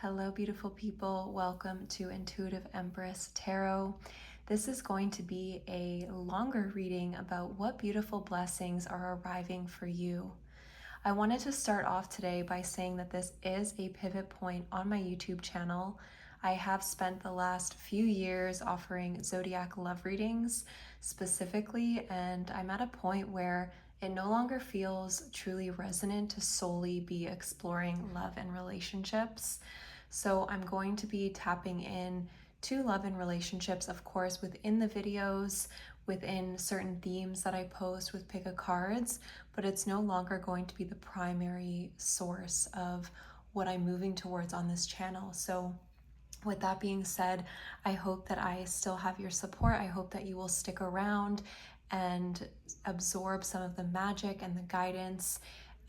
Hello, beautiful people. Welcome to Intuitive Empress Tarot. This is going to be a longer reading about what beautiful blessings are arriving for you. I wanted to start off today by saying that this is a pivot point on my YouTube channel. I have spent the last few years offering zodiac love readings specifically, and I'm at a point where it no longer feels truly resonant to solely be exploring love and relationships. So I'm going to be tapping in to love and relationships, of course, within the videos, within certain themes that I post with pick a cards, but it's no longer going to be the primary source of what I'm moving towards on this channel. So with that being said, I hope that I still have your support. I hope that you will stick around and absorb some of the magic and the guidance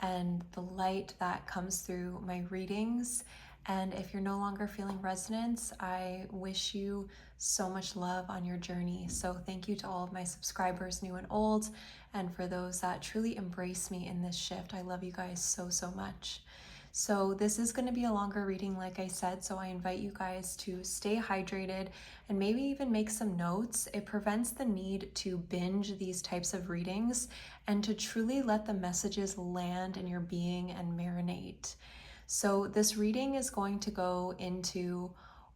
and the light that comes through my readings. And if you're no longer feeling resonance, I wish you so much love on your journey. So thank you to all of my subscribers, new and old, and for those that truly embrace me in this shift. I love you guys so much. So this is going to be a longer reading, like I said, so I invite you guys to stay hydrated and maybe even make some notes. It prevents the need to binge these types of readings and to truly let the messages land in your being and marinate. So this reading is going to go into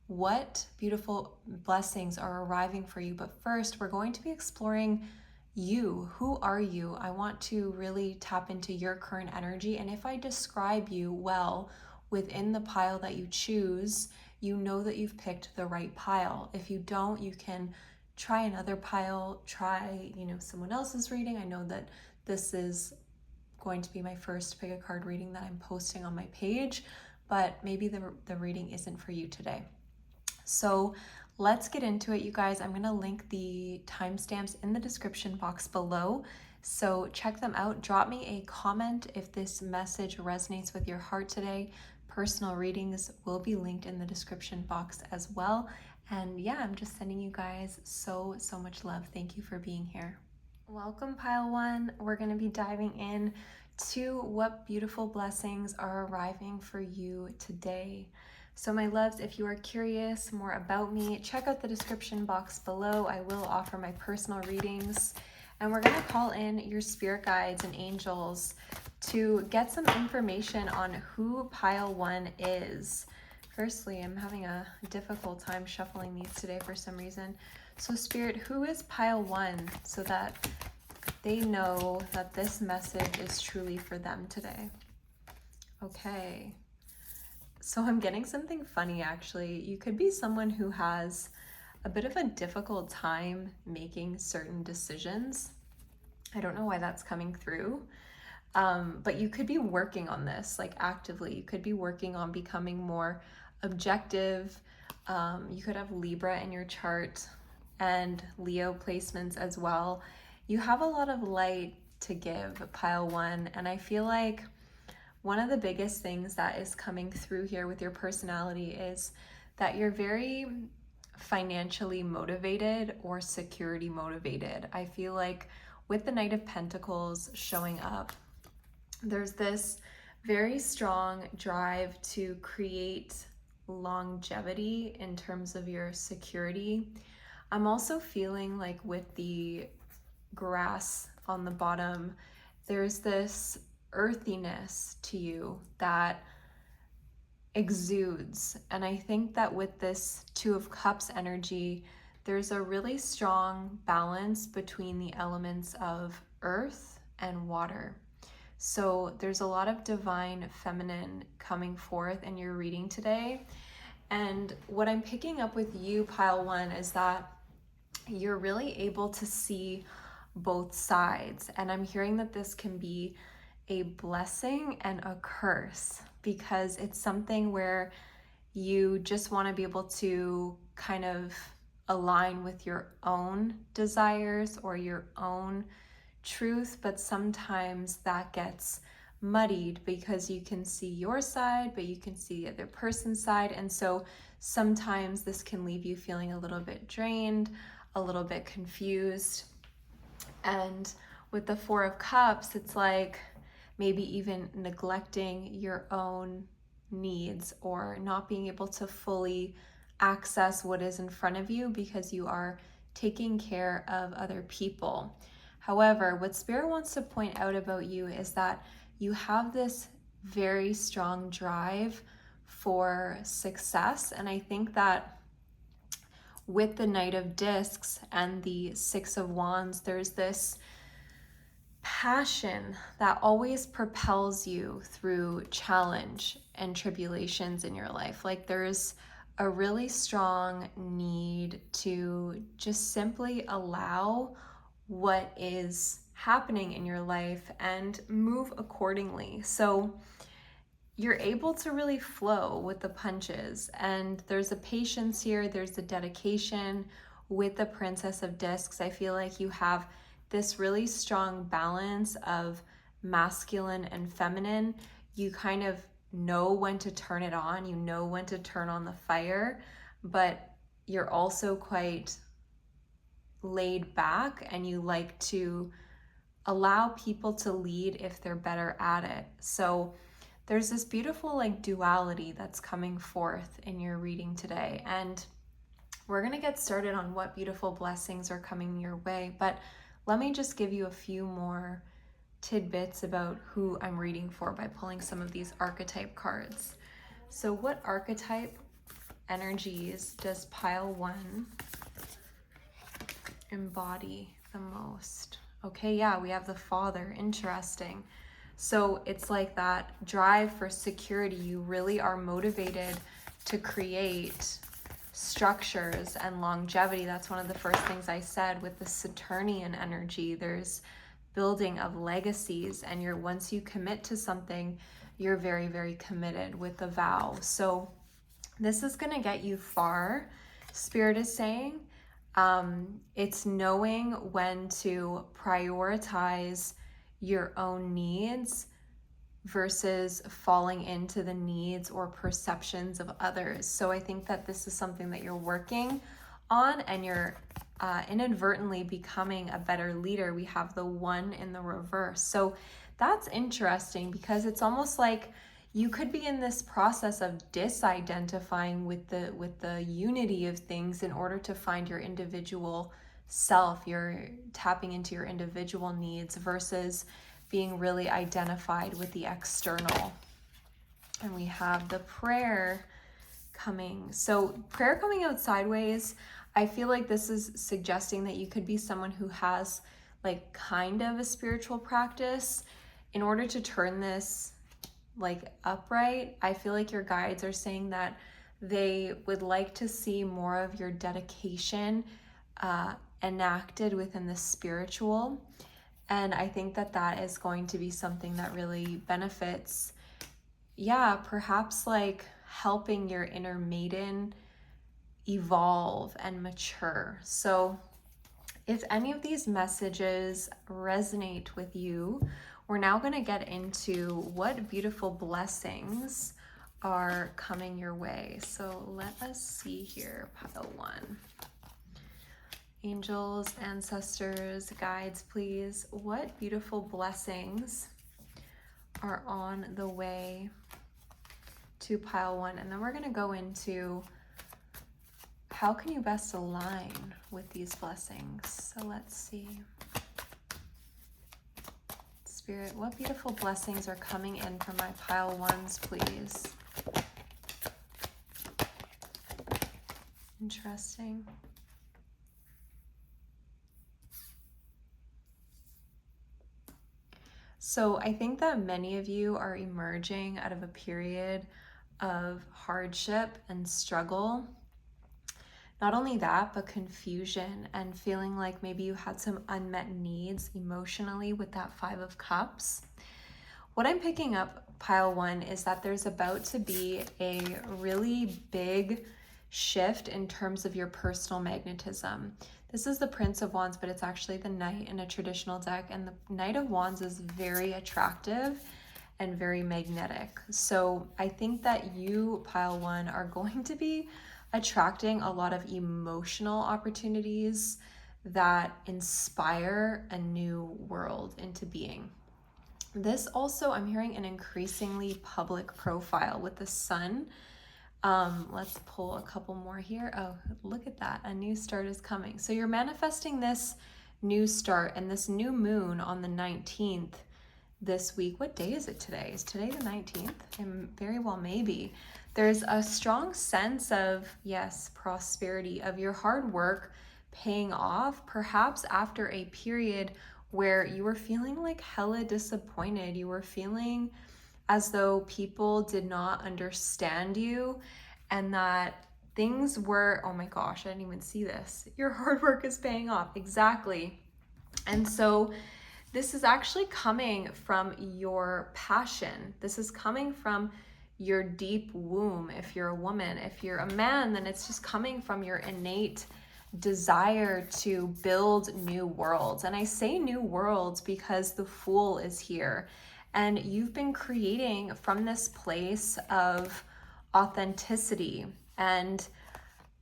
what beautiful blessings are arriving for you. But first, we're going to be exploring you. Who are you? I want to really tap into your current energy. And if I describe you well within the pile that you choose, you know that you've picked the right pile. If you don't, you can try another pile, try, someone else's reading. I know that this is going to be my first pick a card reading that I'm posting on my page, but maybe the reading isn't for you today. So let's get into it, you guys. I'm going to link the timestamps in the description box below, so check them out. Drop me a comment if this message resonates with your heart today. Personal readings will be linked in the description box as well. And yeah, I'm just sending you guys so much love. Thank you for being here. Welcome, pile one. We're going to be diving in to what beautiful blessings are arriving for you today. So my loves, if you are curious more about me, check out the description box below. I will offer my personal readings, and we're going to call in your spirit guides and angels to get some information on who pile one is. Firstly, I'm having a difficult time shuffling these today for some reason. So Spirit, who is pile one, so that they know that this message is truly for them today? Okay. So I'm getting something funny, actually. You could be someone who has a bit of a difficult time making certain decisions. I don't know why that's coming through. But you could be working on this, like actively. You could be working on becoming more objective. You could have Libra in your chart and Leo placements as well. You have a lot of light to give, pile one, and I feel like one of the biggest things that is coming through here with your personality is that you're very financially motivated or security motivated. I feel like with the Knight of Pentacles showing up, there's this very strong drive to create longevity in terms of your security. I'm also feeling like with the grass on the bottom, there's this earthiness to you that exudes. And I think that with this Two of Cups energy, there's a really strong balance between the elements of earth and water. So there's a lot of divine feminine coming forth in your reading today. And what I'm picking up with you, pile one, is that you're really able to see both sides. And I'm hearing that this can be a blessing and a curse, because it's something where you just want to be able to kind of align with your own desires or your own truth, but sometimes that gets muddied because you can see your side, but you can see the other person's side. And so sometimes this can leave you feeling a little bit drained, a little bit confused. And with the Four of Cups, it's like maybe even neglecting your own needs or not being able to fully access what is in front of you because you are taking care of other people. However, what Spirit wants to point out about you is that you have this very strong drive for success. And I think that with the Knight of Discs and the Six of Wands, there's this passion that always propels you through challenge and tribulations in your life. Like there's a really strong need to just simply allow what is happening in your life and move accordingly. So you're able to really flow with the punches, and there's a patience here, there's a dedication. With the Princess of Discs, I feel like you have this really strong balance of masculine and feminine. You kind of know when to turn it on, you know when to turn on the fire, but you're also quite laid back and you like to allow people to lead if they're better at it. So there's this beautiful like duality that's coming forth in your reading today. And we're going to get started on what beautiful blessings are coming your way. But let me just give you a few more tidbits about who I'm reading for by pulling some of these archetype cards. So what archetype energies does pile 1 embody the most? Okay, yeah, we have the Father. Interesting. So it's like that drive for security. You really are motivated to create structures and longevity. That's one of the first things I said with the Saturnian energy. There's building of legacies, and once you commit to something, you're very, very committed with the vow. So this is going to get you far, Spirit is saying. It's knowing when to prioritize your own needs versus falling into the needs or perceptions of others. So I think that this is something that you're working on, and you're inadvertently becoming a better leader. We have the 1 in the reverse. So that's interesting because it's almost like you could be in this process of disidentifying with the unity of things in order to find your individual self. You're tapping into your individual needs versus being really identified with the external. And we have the prayer coming. So prayer coming out sideways, I feel like this is suggesting that you could be someone who has like kind of a spiritual practice. In order to turn this like upright, I feel like your guides are saying that they would like to see more of your dedication enacted within the spiritual. And I think that that is going to be something that really benefits, perhaps like helping your inner maiden evolve and mature. So if any of these messages resonate with you, we're now going to get into what beautiful blessings are coming your way. So let us see here, pile 1. Angels, ancestors, guides, please. What beautiful blessings are on the way to pile 1? And then we're going to go into how can you best align with these blessings. So let's see. Spirit, what beautiful blessings are coming in from my pile 1s, please? Interesting. So I think that many of you are emerging out of a period of hardship and struggle. Not only that, but confusion and feeling like maybe you had some unmet needs emotionally with that 5 of Cups. What I'm picking up, pile 1, is that there's about to be a really big shift in terms of your personal magnetism. This is the Prince of Wands, but it's actually the Knight in a traditional deck. And the Knight of Wands is very attractive and very magnetic. So I think that you, pile 1, are going to be attracting a lot of emotional opportunities that inspire a new world into being. This also, I'm hearing an increasingly public profile with the sun. Let's pull a couple more here. Oh, look at that. A new start is coming. So you're manifesting this new start and this new moon on the 19th this week. What day is it today? Is today the 19th? And very well maybe. There's a strong sense of, yes, prosperity, of your hard work paying off, perhaps after a period where you were feeling like hella disappointed. You were feeling as though people did not understand you and that things were, oh my gosh, I didn't even see this. Your hard work is paying off. Exactly. And so this is actually coming from your passion. This is coming from your deep womb. If you're a woman, if you're a man, then it's just coming from your innate desire to build new worlds. And I say new worlds because the Fool is here. And you've been creating from this place of authenticity. And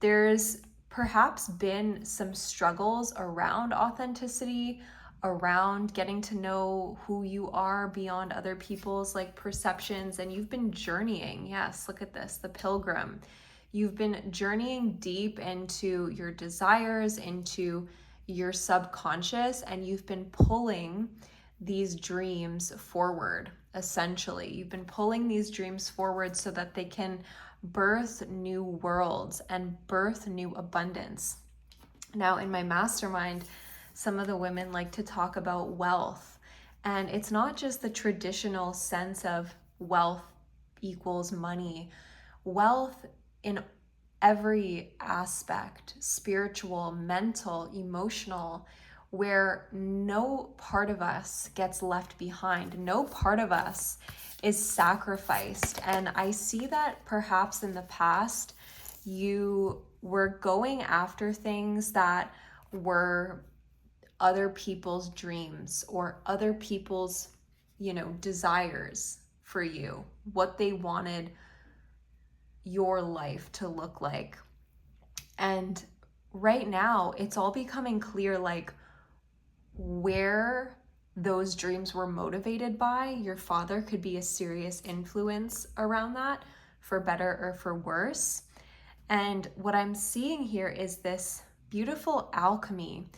there's perhaps been some struggles around authenticity, around getting to know who you are beyond other people's like perceptions. And you've been journeying. Yes, look at this, the Pilgrim. You've been journeying deep into your desires, into your subconscious, and you've been pulling these dreams forward, essentially. You've been pulling these dreams forward so that they can birth new worlds and birth new abundance. Now, in my mastermind, some of the women like to talk about wealth, and it's not just the traditional sense of wealth equals money. Wealth in every aspect, spiritual, mental, emotional, where no part of us gets left behind. No part of us is sacrificed. And I see that perhaps in the past, you were going after things that were other people's dreams or other people's, desires for you, what they wanted your life to look like. And right now it's all becoming clear, like where those dreams were motivated by. Your father could be a serious influence around that, for better or for worse. And what I'm seeing here is this beautiful alchemy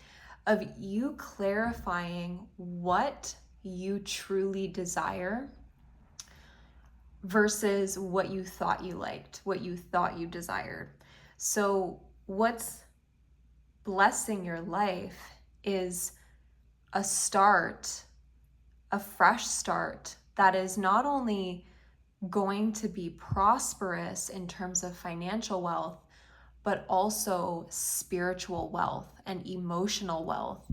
of you clarifying what you truly desire versus what you thought you liked, what you thought you desired. So what's blessing your life is a start, a fresh start that is not only going to be prosperous in terms of financial wealth, but also spiritual wealth and emotional wealth.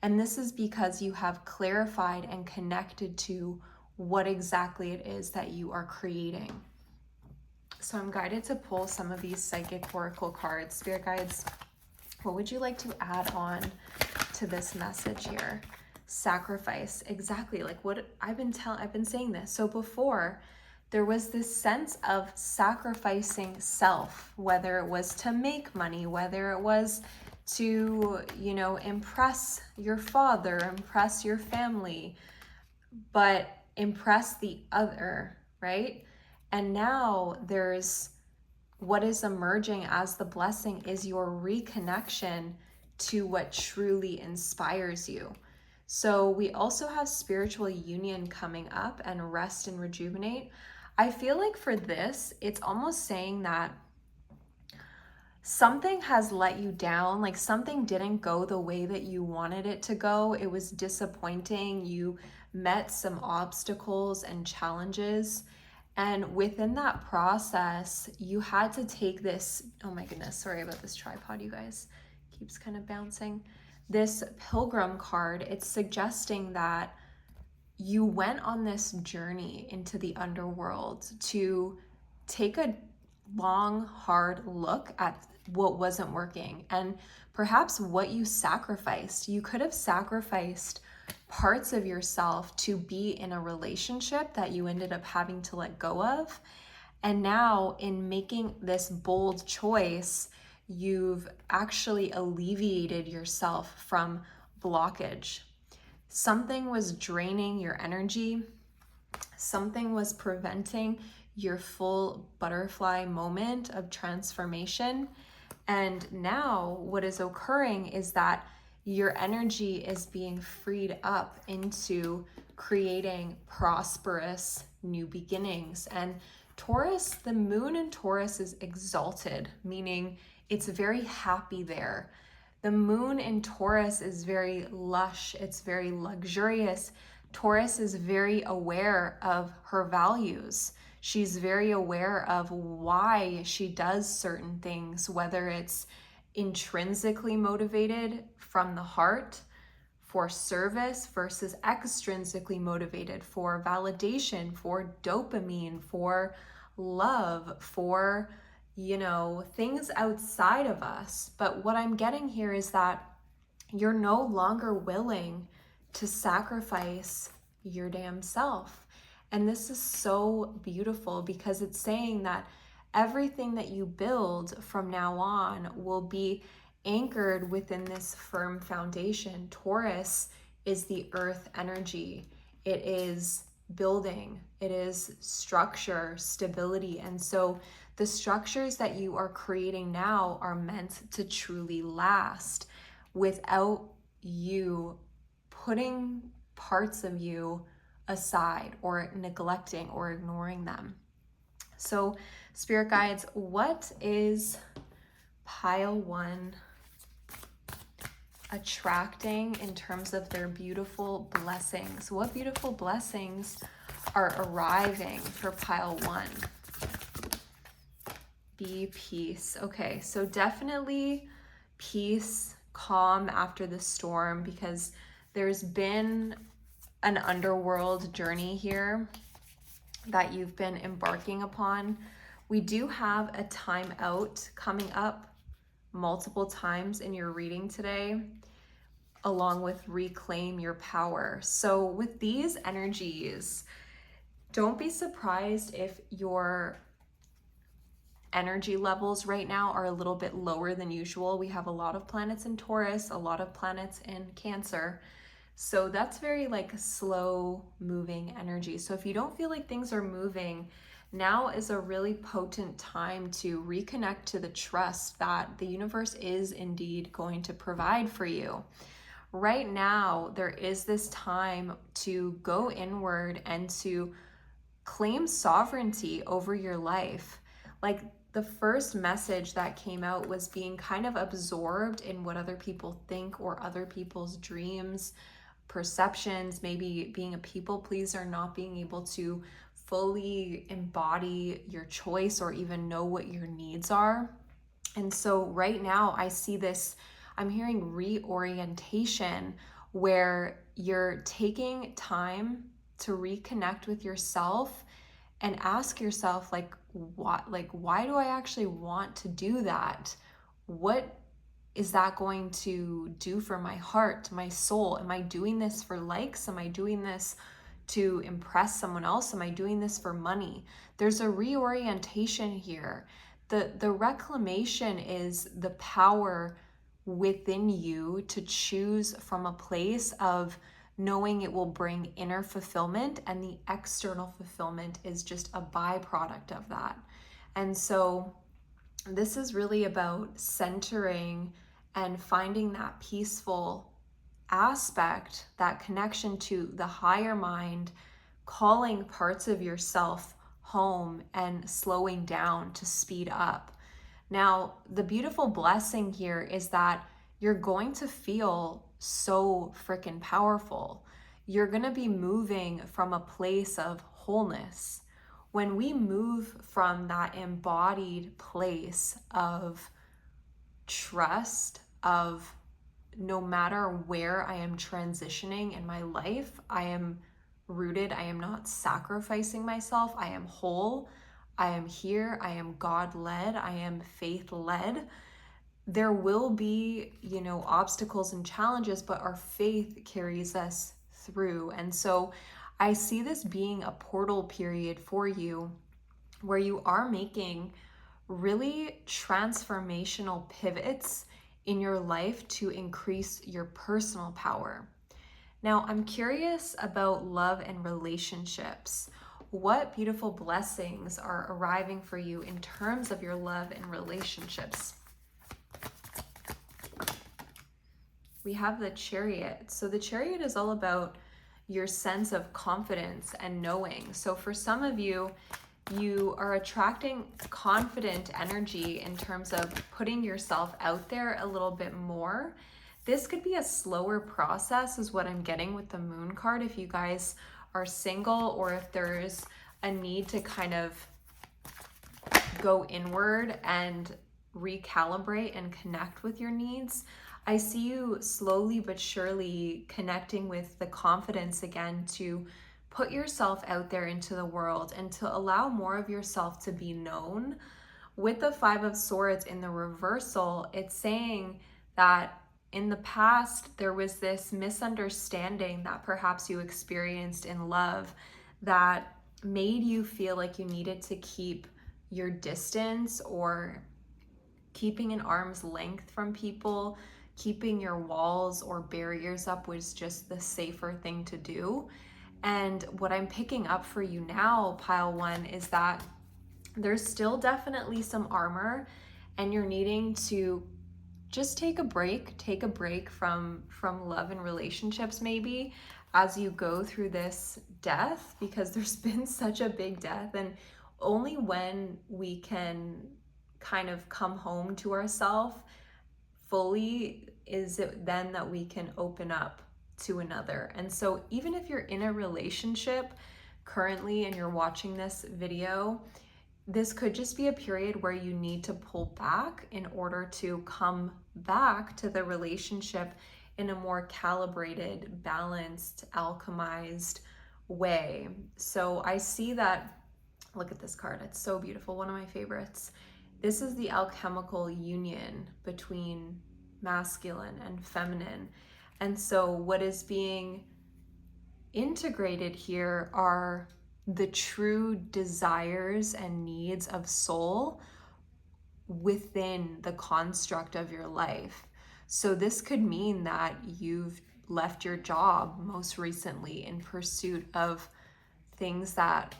And this is because you have clarified and connected to what exactly it is that you are creating. So I'm guided to pull some of these psychic oracle cards. Spirit guides, what would you like to add on to this message here? Sacrifice, exactly like what I've been saying this. So before, there was this sense of sacrificing self, whether it was to make money, whether it was to, impress your father, impress your family, but impress the other, right? And now there's what is emerging as the blessing is your reconnection to what truly inspires you. So we also have spiritual union coming up and rest and rejuvenate. I feel like for this, it's almost saying that something has let you down, like something didn't go the way that you wanted it to go. It was disappointing. You met some obstacles and challenges. And within that process, you had to take this, oh my goodness, sorry about this tripod, you guys, keeps kind of bouncing. This Pilgrim card, it's suggesting that you went on this journey into the underworld to take a long, hard look at what wasn't working and perhaps what you sacrificed. You could have sacrificed parts of yourself to be in a relationship that you ended up having to let go of. And now in making this bold choice, you've actually alleviated yourself from blockage. Something was draining your energy. Something was preventing your full butterfly moment of transformation. And now what is occurring is that your energy is being freed up into creating prosperous new beginnings. And Taurus, the moon in Taurus is exalted, meaning it's very happy there. The moon in Taurus is very lush, it's very luxurious. Taurus is very aware of her values. She's very aware of why she does certain things, whether it's intrinsically motivated from the heart for service versus extrinsically motivated for validation, for dopamine, for love, for, things outside of us. But what I'm getting here is that you're no longer willing to sacrifice your damn self. And this is so beautiful because it's saying that everything that you build from now on will be anchored within this firm foundation. Taurus is the earth energy. It is building, it is structure, stability. And so the structures that you are creating now are meant to truly last without you putting parts of you aside or neglecting or ignoring them. So, spirit guides, what is pile 1 attracting in terms of their beautiful blessings? What beautiful blessings are arriving for pile 1? Be peace. Okay, so definitely peace, calm after the storm, because there's been an underworld journey here that you've been embarking upon. We do have a time out coming up multiple times in your reading today, along with reclaim your power. So with these energies, don't be surprised if your energy levels right now are a little bit lower than usual. We have a lot of planets in Taurus, a lot of planets in Cancer. So that's very slow moving energy. So if you don't feel like things are moving, now is a really potent time to reconnect to the trust that the universe is indeed going to provide for you. Right now, there is this time to go inward and to claim sovereignty over your life. The first message that came out was being kind of absorbed in what other people think or other people's dreams, perceptions, maybe being a people pleaser, not being able to fully embody your choice or even know what your needs are. And so right now I see this, I'm hearing reorientation where you're taking time to reconnect with yourself and ask yourself why do I actually want to do that? What is that going to do for my heart, my soul? Am I doing this for likes? Am I doing this to impress someone else? Am I doing this for money? There's a reorientation here. The reclamation is the power within you to choose from a place of knowing it will bring inner fulfillment, and the external fulfillment is just a byproduct of that. And so this is really about centering and finding that peaceful aspect, that connection to the higher mind, calling parts of yourself home and slowing down to speed up. Now, the beautiful blessing here is that you're going to feel so freaking powerful. You're going to be moving from a place of wholeness. When we move from that embodied place of trust, of no matter where I am transitioning in my life, I am rooted, I am not sacrificing myself, I am whole, I am here, I am God-led, I am faith-led. There will be, obstacles and challenges, but our faith carries us through. And so I see this being a portal period for you where you are making really transformational pivots in your life to increase your personal power. Now, I'm curious about love and relationships. What beautiful blessings are arriving for you in terms of your love and relationships? We have the Chariot. So the Chariot is all about your sense of confidence and knowing. So for some of you, you are attracting confident energy in terms of putting yourself out there a little bit more. This could be a slower process is what I'm getting with the Moon card if you guys are single, or if there's a need to kind of go inward and recalibrate and connect with your needs. I see you slowly but surely connecting with the confidence again to put yourself out there into the world and to allow more of yourself to be known. With the Five of Swords in the reversal, it's saying that in the past there was this misunderstanding that perhaps you experienced in love that made you feel like you needed to keep your distance, or keeping an arm's length from people, keeping your walls or barriers up was just the safer thing to do. And what I'm picking up for you now, pile one, is that there's still definitely some armor and you're needing to just take a break from love and relationships maybe as you go through this death, because there's been such a big death, and only when we can kind of come home to ourselves fully is it then that we can open up to another. And so even if you're in a relationship currently and you're watching this video, this could just be a period where you need to pull back in order to come back to the relationship in a more calibrated, balanced, alchemized way. So I see that, look at this card, it's so beautiful, one of my favorites. This is the alchemical union between masculine and feminine. And so what is being integrated here are the true desires and needs of soul within the construct of your life. So this could mean that you've left your job most recently in pursuit of things that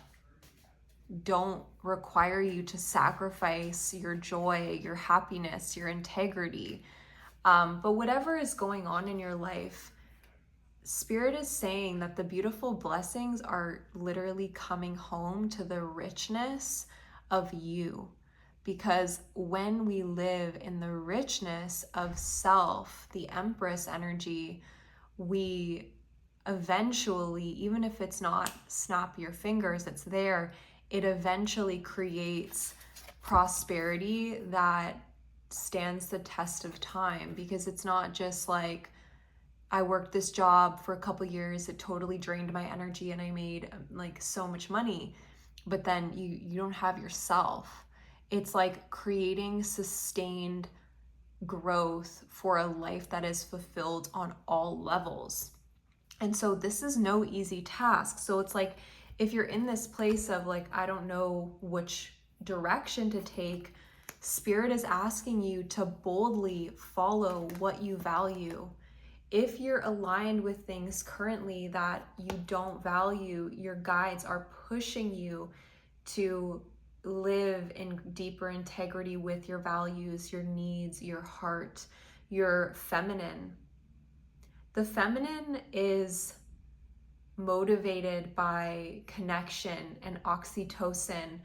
don't require you to sacrifice your joy, your happiness, your integrity. But whatever is going on in your life, Spirit is saying that the beautiful blessings are literally coming home to the richness of you. Because when we live in the richness of self, the Empress energy, we eventually, even if it's not snap your fingers, it's there, it eventually creates prosperity that stands the test of time. Because it's not just like, I worked this job for a couple years, it totally drained my energy and I made like so much money, but then you don't have yourself. It's like creating sustained growth for a life that is fulfilled on all levels. And so this is no easy task. So it's like, if you're in this place of like, I don't know which direction to take, Spirit is asking you to boldly follow what you value. If you're aligned with things currently that you don't value, your guides are pushing you to live in deeper integrity with your values, your needs, your heart, your feminine. The feminine is motivated by connection and oxytocin,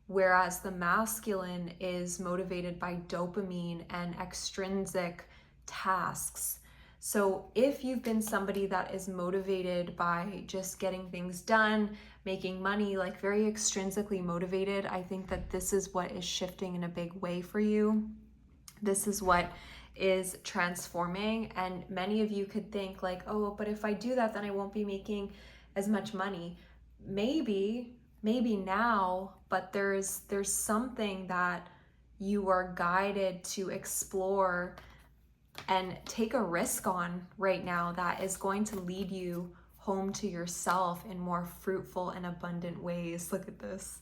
whereas the masculine is motivated by dopamine and extrinsic tasks. So if you've been somebody that is motivated by just getting things done, making money, like very extrinsically motivated, I think that this is what is shifting in a big way for you. This is what is transforming. And many of you could think like, oh, but if I do that, then I won't be making as much money. Maybe now, but there's something that you are guided to explore and take a risk on right now that is going to lead you home to yourself in more fruitful and abundant ways. Look at this.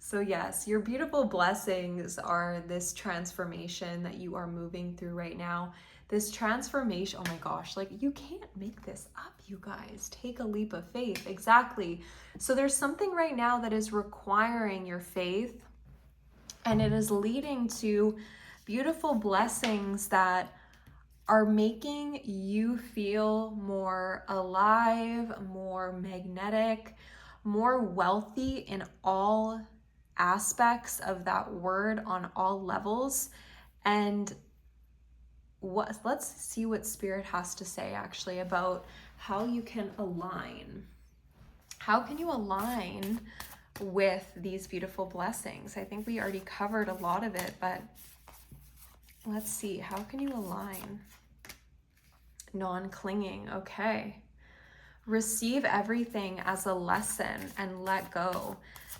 So yes, your beautiful blessings are this transformation that you are moving through right now. This transformation, oh my gosh, like you can't make this up, you guys. Take a leap of faith. Exactly. So there's something right now that is requiring your faith, and it is leading to beautiful blessings that are making you feel more alive, more magnetic, more wealthy in all aspects of that word on all levels. And let's see what Spirit has to say actually about how you can align. How can you align with these beautiful blessings? I think we already covered a lot of it, but let's see. How can you align? Non-clinging. Okay. Receive everything as a lesson and let go.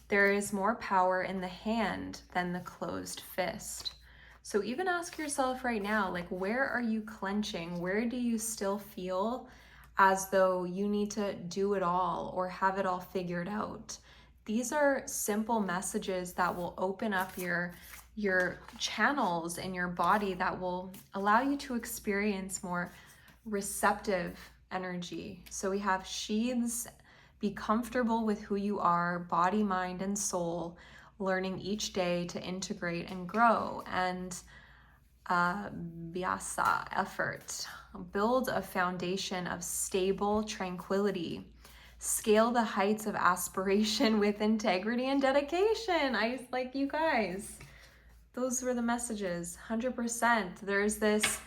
There is more power in the hand than the closed fist. So even ask yourself right now, like, where are you clenching? Where do you still feel as though you need to do it all or have it all figured out? These are simple messages that will open up your channels in your body that will allow you to experience more receptive energy. So we have sheaths, be comfortable with who you are, body, mind, and soul, learning each day to integrate and grow. And Vyasa, effort, build a foundation of stable tranquility. Scale the heights of aspiration with integrity and dedication. I like, you guys. Those were the messages, 100%. There's this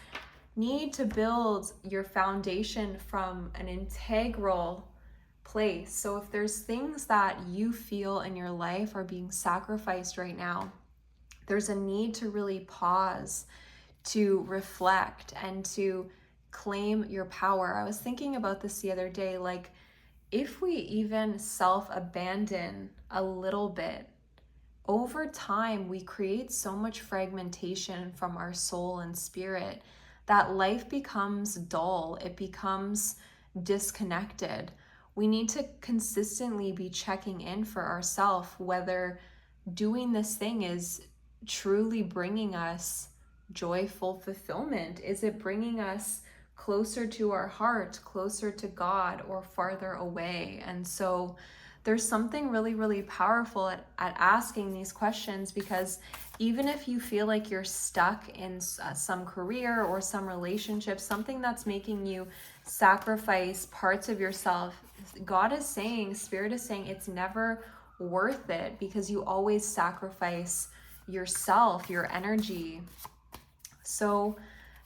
need to build your foundation from an integral place. So if there's things that you feel in your life are being sacrificed right now, there's a need to really pause, to reflect, and to claim your power. I was thinking about this the other day, like if we even self-abandon a little bit, over time we create so much fragmentation from our soul and spirit that life becomes dull, it becomes disconnected. We need to consistently be checking in for ourselves whether doing this thing is truly bringing us joyful fulfillment. Is it bringing us closer to our heart, closer to God, or farther away? And so there's something really, really powerful at asking these questions, because even if you feel like you're stuck in some career or some relationship, something that's making you sacrifice parts of yourself, God is saying, Spirit is saying, it's never worth it, because you always sacrifice yourself, your energy. So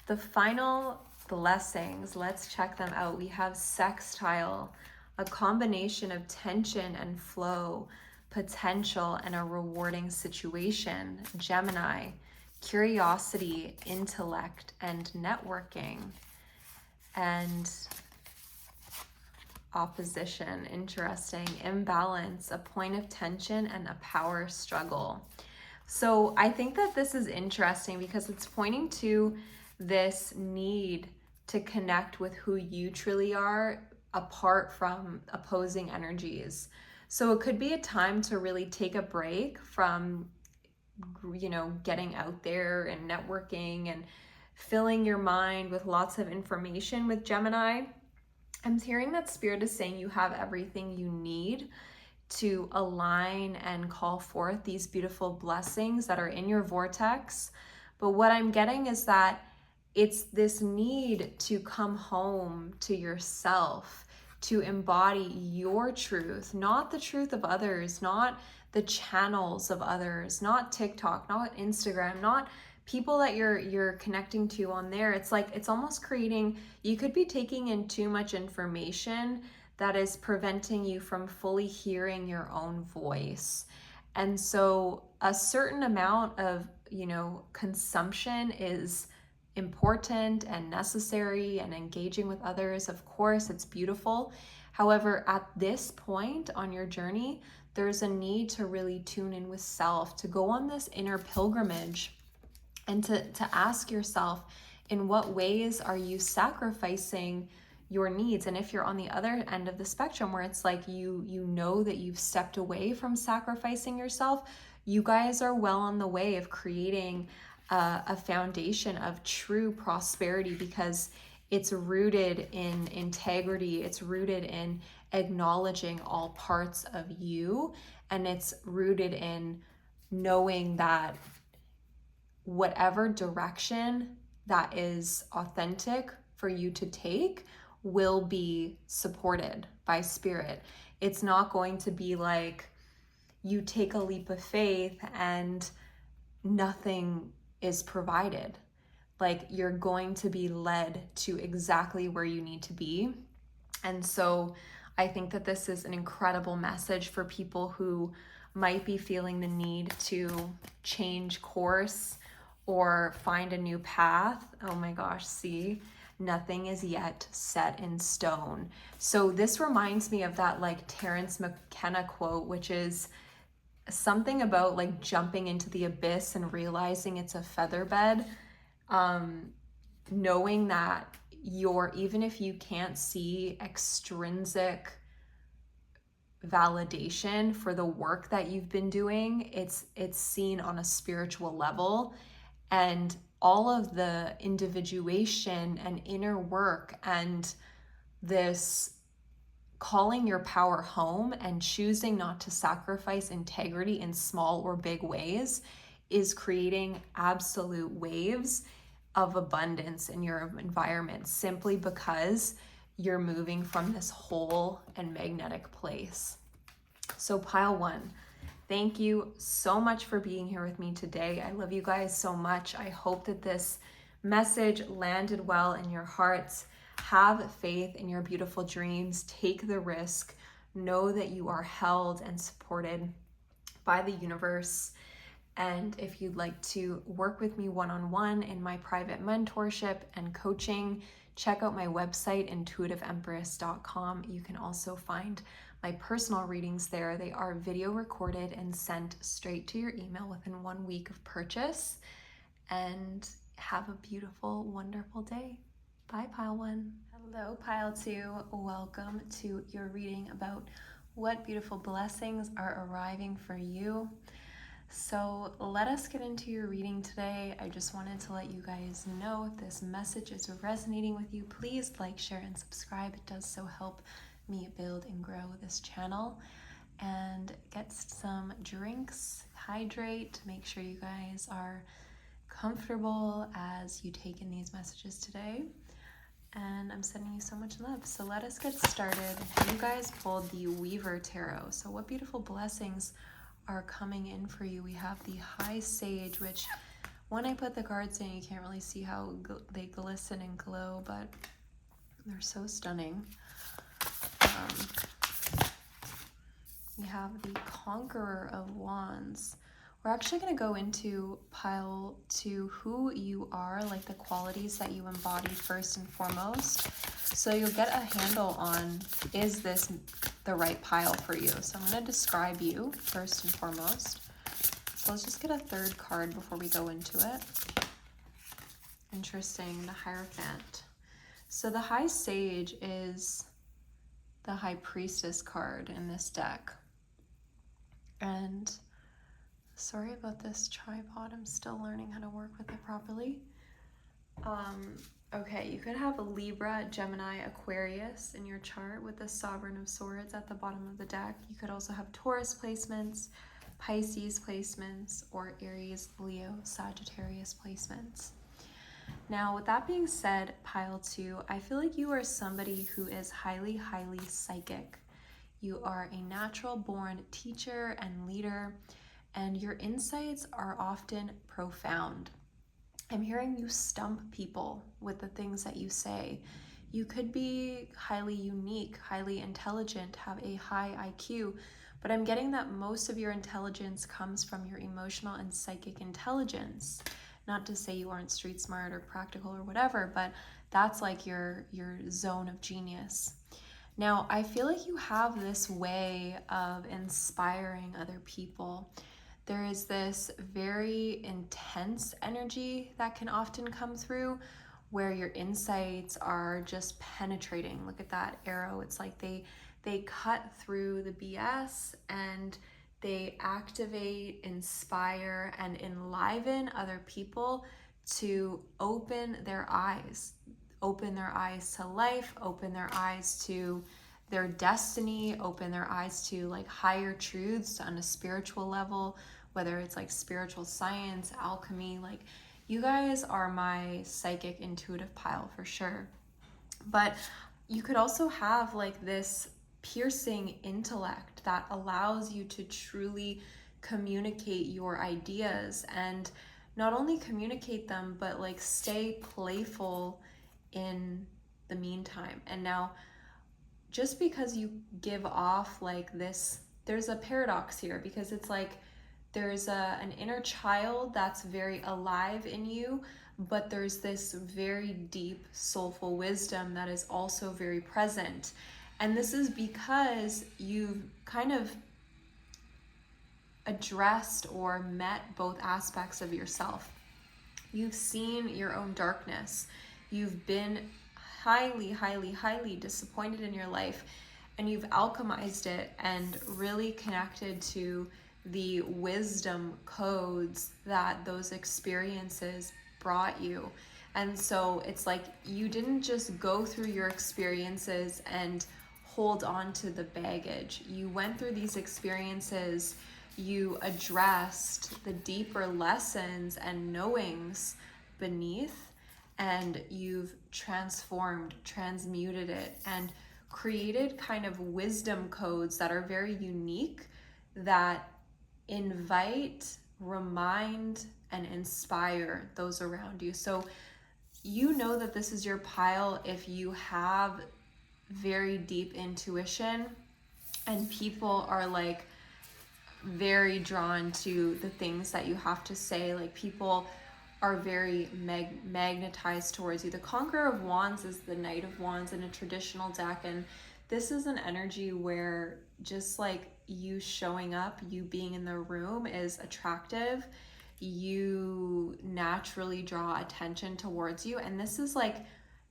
the final blessings, let's check them out. We have sextile, a combination of tension and flow, potential and a rewarding situation. Gemini, curiosity, intellect, and networking. And opposition, interesting. Imbalance, a point of tension and a power struggle. So I think that this is interesting because it's pointing to this need to connect with who you truly are apart from opposing energies. So it could be a time to really take a break from, getting out there and networking and filling your mind with lots of information with Gemini. I'm hearing that Spirit is saying you have everything you need to align and call forth these beautiful blessings that are in your vortex. But what I'm getting is that it's this need to come home to yourself, to embody your truth, not the truth of others, not the channels of others, not TikTok, not Instagram, not people that you're connecting to on there. It's like, it's almost creating, you could be taking in too much information that is preventing you from fully hearing your own voice. And so a certain amount of, consumption is important and necessary, and engaging with others, of course, it's beautiful. However, at this point on your journey, there's a need to really tune in with self, to go on this inner pilgrimage, and to ask yourself, in what ways are you sacrificing your needs. And if you're on the other end of the spectrum where it's like you know that you've stepped away from sacrificing yourself, you guys are well on the way of creating a foundation of true prosperity, because it's rooted in integrity, it's rooted in acknowledging all parts of you, and it's rooted in knowing that whatever direction that is authentic for you to take will be supported by spirit. It's not going to be like you take a leap of faith and nothing is provided. Like, you're going to be led to exactly where you need to be. And so I think that this is an incredible message for people who might be feeling the need to change course or find a new path. Oh my gosh, see, nothing is yet set in stone. So this reminds me of that like Terence McKenna quote, which is something about like jumping into the abyss and realizing it's a feather bed. Knowing that even if you can't see extrinsic validation for the work that you've been doing, it's seen on a spiritual level, and all of the individuation and inner work and this calling your power home and choosing not to sacrifice integrity in small or big ways is creating absolute waves of abundance in your environment, simply because you're moving from this whole and magnetic place. So pile one, thank you so much for being here with me today. I love you guys so much. I hope that this message landed well in your hearts. Have faith in your beautiful dreams. Take the risk. Know that you are held and supported by the universe. And if you'd like to work with me one-on-one in my private mentorship and coaching, check out my website, intuitiveempress.com. You can also find my personal readings there. They are video recorded and sent straight to your email within 1 week of purchase. And have a beautiful, wonderful day. Bye, Pile 1. Hello, Pile 2. Welcome to your reading about what beautiful blessings are arriving for you. So let us get into your reading today. I just wanted to let you guys know if this message is resonating with you, please like, share, and subscribe. It does so help me build and grow this channel. And get some drinks, hydrate, make sure you guys are comfortable as you take in these messages today. And I'm sending you so much love. So let us get started. You guys pulled the Weaver Tarot. So what beautiful blessings are coming in for you? We have the High Sage, which when I put the cards in, you can't really see how they glisten and glow, but they're so stunning. We have the Conqueror of Wands. We're actually going to go into pile 2, who you are, like the qualities that you embody first and foremost. So you'll get a handle on, is this the right pile for you? So I'm going to describe you first and foremost. So let's just get a third card before we go into it. Interesting, the Hierophant. So the High Sage is the High Priestess card in this deck. And sorry about this tripod, I'm still learning how to work with it properly. Okay, you could have a Libra, Gemini, Aquarius in your chart with the Sovereign of Swords at the bottom of the deck. You could also have Taurus placements, Pisces placements, or Aries, Leo, Sagittarius placements. Now, with that being said, pile 2, I feel like you are somebody who is highly, highly psychic. You are a natural born teacher and leader, and your insights are often profound. I'm hearing you stump people with the things that you say. You could be highly unique, highly intelligent, have a high IQ, but I'm getting that most of your intelligence comes from your emotional and psychic intelligence. Not to say you aren't street smart or practical or whatever, but that's like your zone of genius. Now, I feel like you have this way of inspiring other people. There is this very intense energy that can often come through where your insights are just penetrating. Look at that arrow. It's like they cut through the BS and they activate, inspire, and enliven other people to open their eyes to life, open their eyes to their destiny, open their eyes to like higher truths on a spiritual level, whether it's like spiritual science, alchemy. Like, you guys are my psychic intuitive pile for sure. But you could also have like this piercing intellect that allows you to truly communicate your ideas, and not only communicate them, but like stay playful in the meantime. And now, just because you give off like this, there's a paradox here, because it's like there's an inner child that's very alive in you, but there's this very deep soulful wisdom that is also very present. And this is because you've kind of addressed or met both aspects of yourself. You've seen your own darkness. You've been highly disappointed in your life, and you've alchemized it and really connected to the wisdom codes that those experiences brought you. And so it's like you didn't just go through your experiences and hold on to the baggage. You went through these experiences, you addressed the deeper lessons and knowings beneath, and you've transmuted it, and created kind of wisdom codes that are very unique, that invite, remind, and inspire those around you. So you know that this is your pile if you have very deep intuition, and people are like very drawn to the things that you have to say. Like, people are very magnetized towards you. The Conqueror of Wands is the Knight of Wands in a traditional deck, and this is an energy where just like you showing up, you being in the room is attractive. You naturally draw attention towards you, and this is like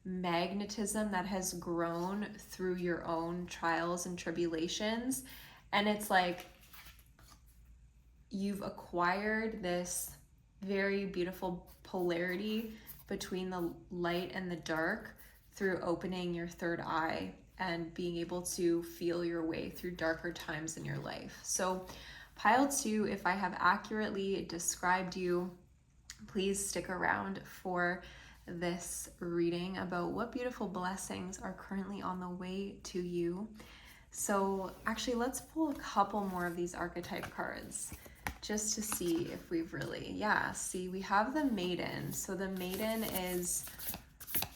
magnetism that has grown through your own trials and tribulations. And it's like you've acquired this very beautiful polarity between the light and the dark through opening your third eye and being able to feel your way through darker times in your life. So pile 2, if I have accurately described you, please stick around for this reading about what beautiful blessings are currently on the way to you. So actually, let's pull a couple more of these archetype cards just to see if we've really, see, we have the Maiden. So the Maiden is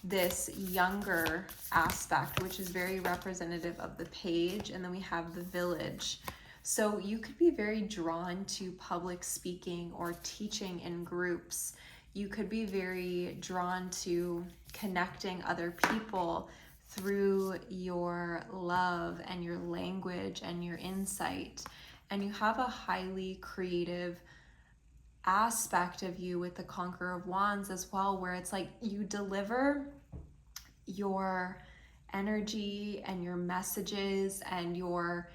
this younger aspect, which is very representative of the Page, and then we have the Village. So you could be very drawn to public speaking or teaching in groups. You could be very drawn to connecting other people through your love and your language and your insight. And you have a highly creative aspect of you with the Conqueror of Wands as well, where it's like you deliver your energy and your messages and your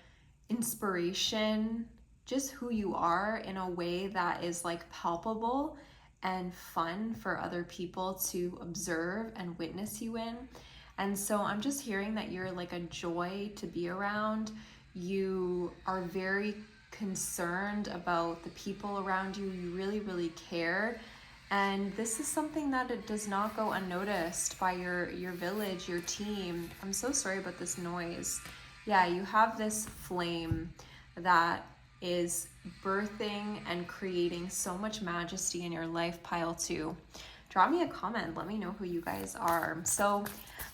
inspiration, just who you are, in a way that is like palpable and fun for other people to observe and witness you in. And so I'm just hearing that you're like a joy to be around. You are very concerned about the people around you. You really care. And this is something that it does not go unnoticed by your village, your team. I'm so sorry about this noise. Yeah, you have this flame that is birthing and creating so much majesty in your life, pile 2. Drop me a comment. Let me know who you guys are. So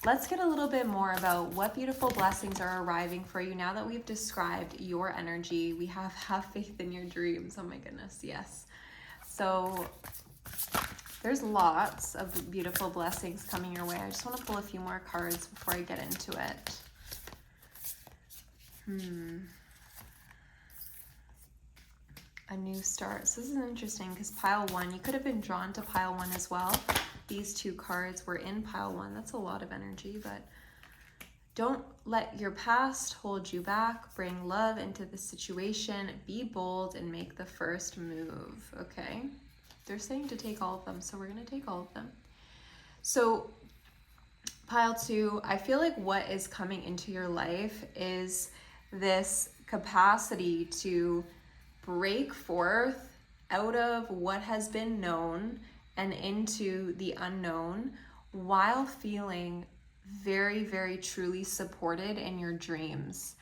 let's get a little bit more about what beautiful blessings are arriving for you now that we've described your energy. We have faith in your dreams. Oh my goodness, yes. So there's lots of beautiful blessings coming your way. I just want to pull a few more cards before I get into it. A new start. So this is interesting because pile 1, you could have been drawn to pile 1 as well. these two cards were in pile one. That's a lot of energy, but don't let your past hold you back. Bring love into the situation. Be bold and make the first move, okay? They're saying to take all of them, so we're going to take all of them. So pile two, I feel like what is coming into your life is this capacity to break forth out of what has been known and into the unknown while feeling very, very truly supported in your dreams.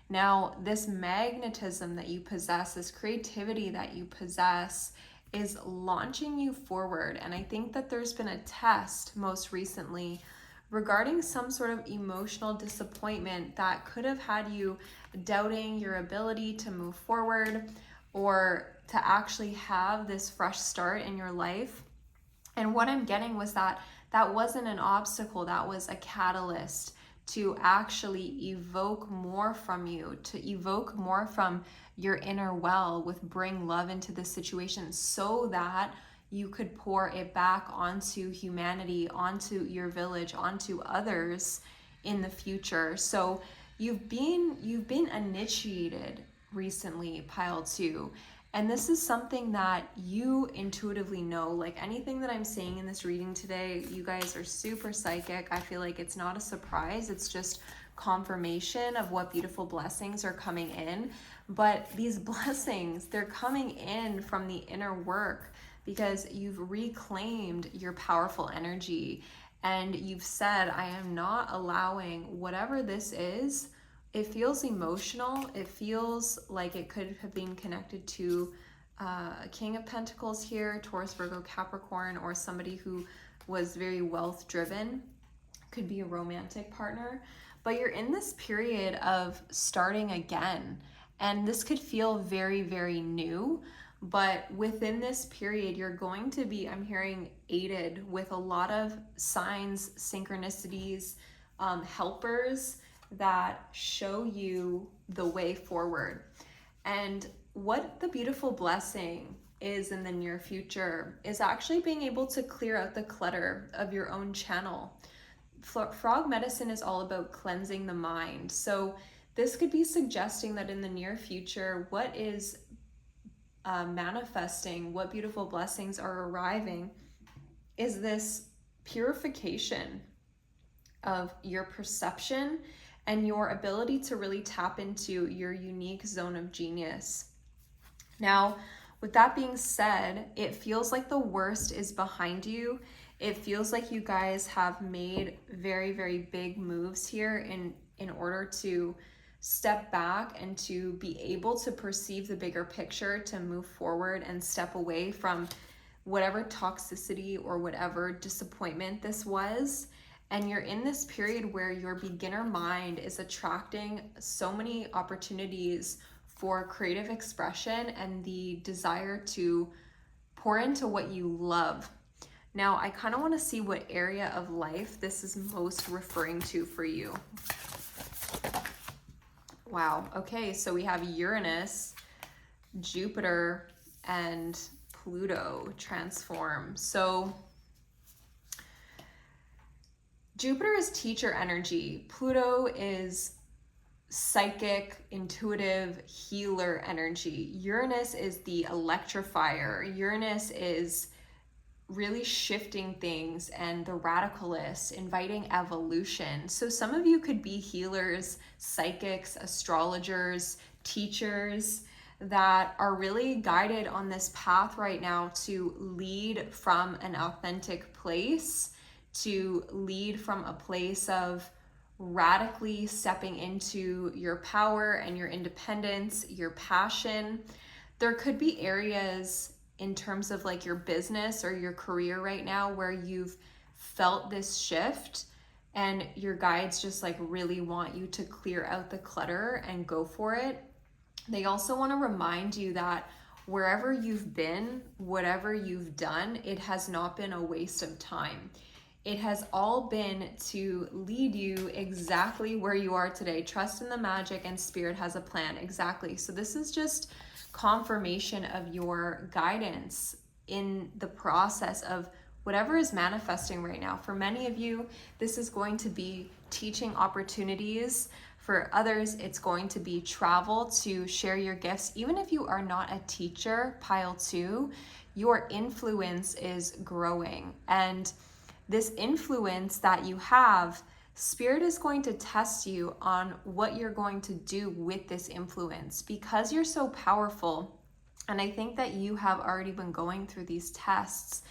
Now, this magnetism that you possess, this creativity that you possess, is launching you forward. And I think that there's been a test most recently regarding some sort of emotional disappointment that could have had you doubting your ability to move forward or to actually have this fresh start in your life. And what I'm getting was that that wasn't an obstacle, that was a catalyst to actually evoke more from you, to evoke more from your inner well with bring love into the situation so that you could pour it back onto humanity, onto your village, onto others in the future. So you've been initiated recently, pile two. And this is something that you intuitively know. Like anything that I'm saying in this reading today, you guys are super psychic. I feel like it's not a surprise. It's just confirmation of what beautiful blessings are coming in. But these blessings, they're coming in from the inner work because you've reclaimed your powerful energy and you've said, I am not allowing whatever this is. It feels emotional. It feels like it could have been connected to a King of Pentacles here, Taurus, Virgo, Capricorn, or somebody who was very wealth driven. Could be a romantic partner. But you're in this period of starting again. And this could feel very, very new. But within this period, you're going to be, I'm hearing, aided with a lot of signs, synchronicities, helpers that show you the way forward. And what the beautiful blessing is in the near future is actually being able to clear out the clutter of your own channel. Frog medicine is all about cleansing the mind. So this could be suggesting that in the near future, what is manifesting, what beautiful blessings are arriving, is this purification of your perception and your ability to really tap into your unique zone of genius. Now, with that being said, it feels like the worst is behind you. It feels like you guys have made very, very big moves here in order to step back and to be able to perceive the bigger picture, to move forward and step away from whatever toxicity or whatever disappointment this was. And you're in this period where your beginner mind is attracting so many opportunities for creative expression and the desire to pour into what you love. Now, I kind of want to see what area of life this is most referring to for you. Wow. Okay, so we have Uranus, Jupiter, and Pluto transform. So Jupiter is teacher energy. Pluto is psychic, intuitive, healer energy. Uranus is the electrifier. Uranus is really shifting things and the radicalist, inviting evolution. So some of you could be healers, psychics, astrologers, teachers that are really guided on this path right now to lead from an authentic place, to lead from a place of radically stepping into your power and your independence, your passion. There could be areas in terms of like your business or your career right now where you've felt this shift and your guides just like really want you to clear out the clutter and go for it. They also want to remind you that wherever you've been, whatever you've done, it has not been a waste of time. It has all been to lead you exactly where you are today. Trust in the magic and spirit has a plan. Exactly. So this is just confirmation of your guidance in the process of whatever is manifesting right now. For many of you, this is going to be teaching opportunities. For others, it's going to be travel to share your gifts. Even if you are not a teacher, pile 2, your influence is growing. And this influence that you have, Spirit is going to test you on what you're going to do with this influence because you're so powerful. And I think that you have already been going through these tests.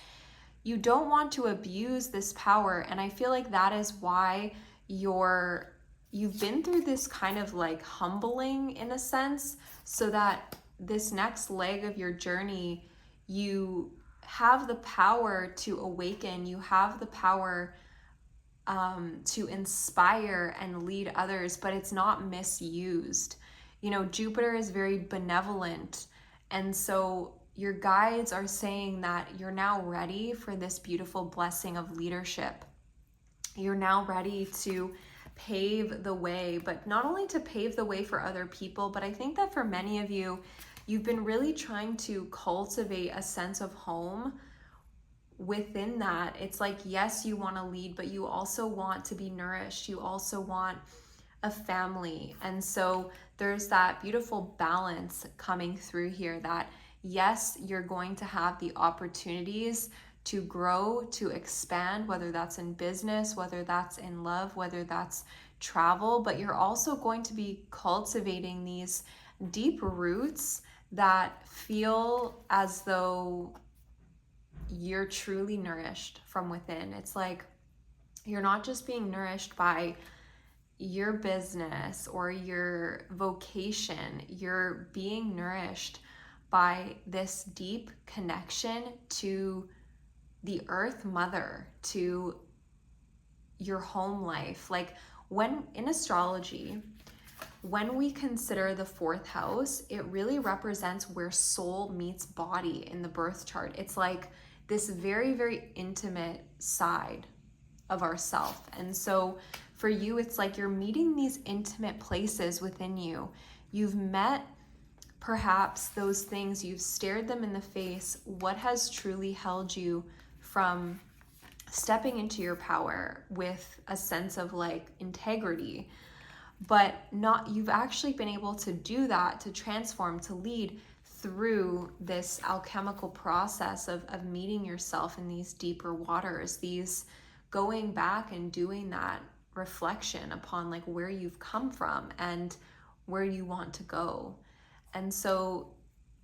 You don't want to abuse this power. And I feel like that is why you've been through this kind of like humbling in a sense, so that this next leg of your journey, you have the power to awaken, you have the power to inspire and lead others, but it's not misused. You know, Jupiter is very benevolent, and so your guides are saying that you're now ready for this beautiful blessing of leadership. You're now ready to pave the way, but not only to pave the way for other people, but I think that for many of you, you've been really trying to cultivate a sense of home. Within that, it's like, yes, you want to lead, but you also want to be nourished. You also want a family. And so there's that beautiful balance coming through here that, yes, you're going to have the opportunities to grow, to expand, whether that's in business, whether that's in love, whether that's travel, but you're also going to be cultivating these deep roots that feel as though you're truly nourished from within. It's like you're not just being nourished by your business or your vocation, you're being nourished by this deep connection to the earth mother, to your home life. Like when in astrology, when we consider the 4th house, it really represents where soul meets body in the birth chart. It's like this very, very intimate side of ourself. And so for you, it's like you're meeting these intimate places within you. You've met perhaps those things, you've stared them in the face. What has truly held you from stepping into your power with a sense of like integrity? But not, you've actually been able to do that, to transform, to lead through this alchemical process of meeting yourself in these deeper waters, these going back and doing that reflection upon like where you've come from and where you want to go. And so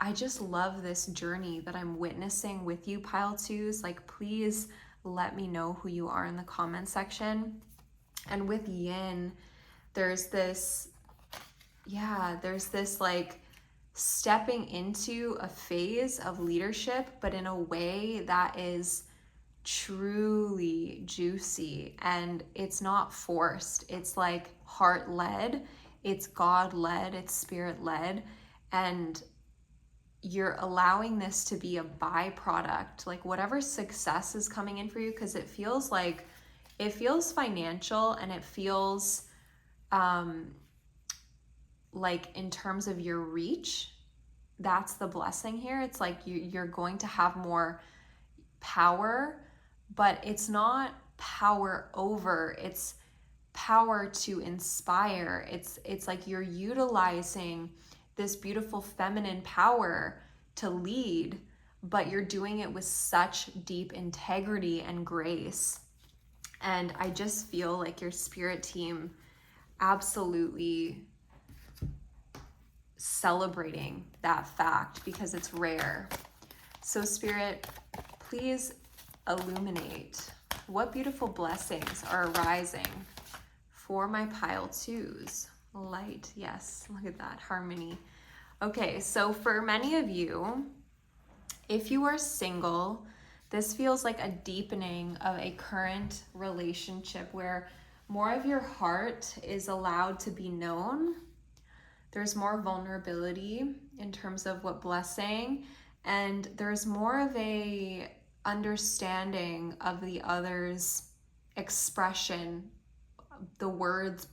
I just love this journey that I'm witnessing with you, pile 2s. Like, please let me know who you are in the comment section. And with yin, there's this like stepping into a phase of leadership, but in a way that is truly juicy, and it's not forced. It's like heart-led, it's God-led, it's spirit-led, and you're allowing this to be a byproduct, like whatever success is coming in for you, because it feels financial, and it feels like in terms of your reach, that's the blessing here. It's like you're going to have more power, but it's not power over, it's power to inspire. It's like you're utilizing this beautiful feminine power to lead, but you're doing it with such deep integrity and grace. And I just feel like your spirit team absolutely celebrating that fact because it's rare. So Spirit, please illuminate what beautiful blessings are arising for my pile 2s. Light, yes, look at that, harmony. Okay, so for many of you, if you are single, this feels like a deepening of a current relationship where more of your heart is allowed to be known. There's more vulnerability in terms of what blessing, and there's more of a understanding of the other's expression, the words,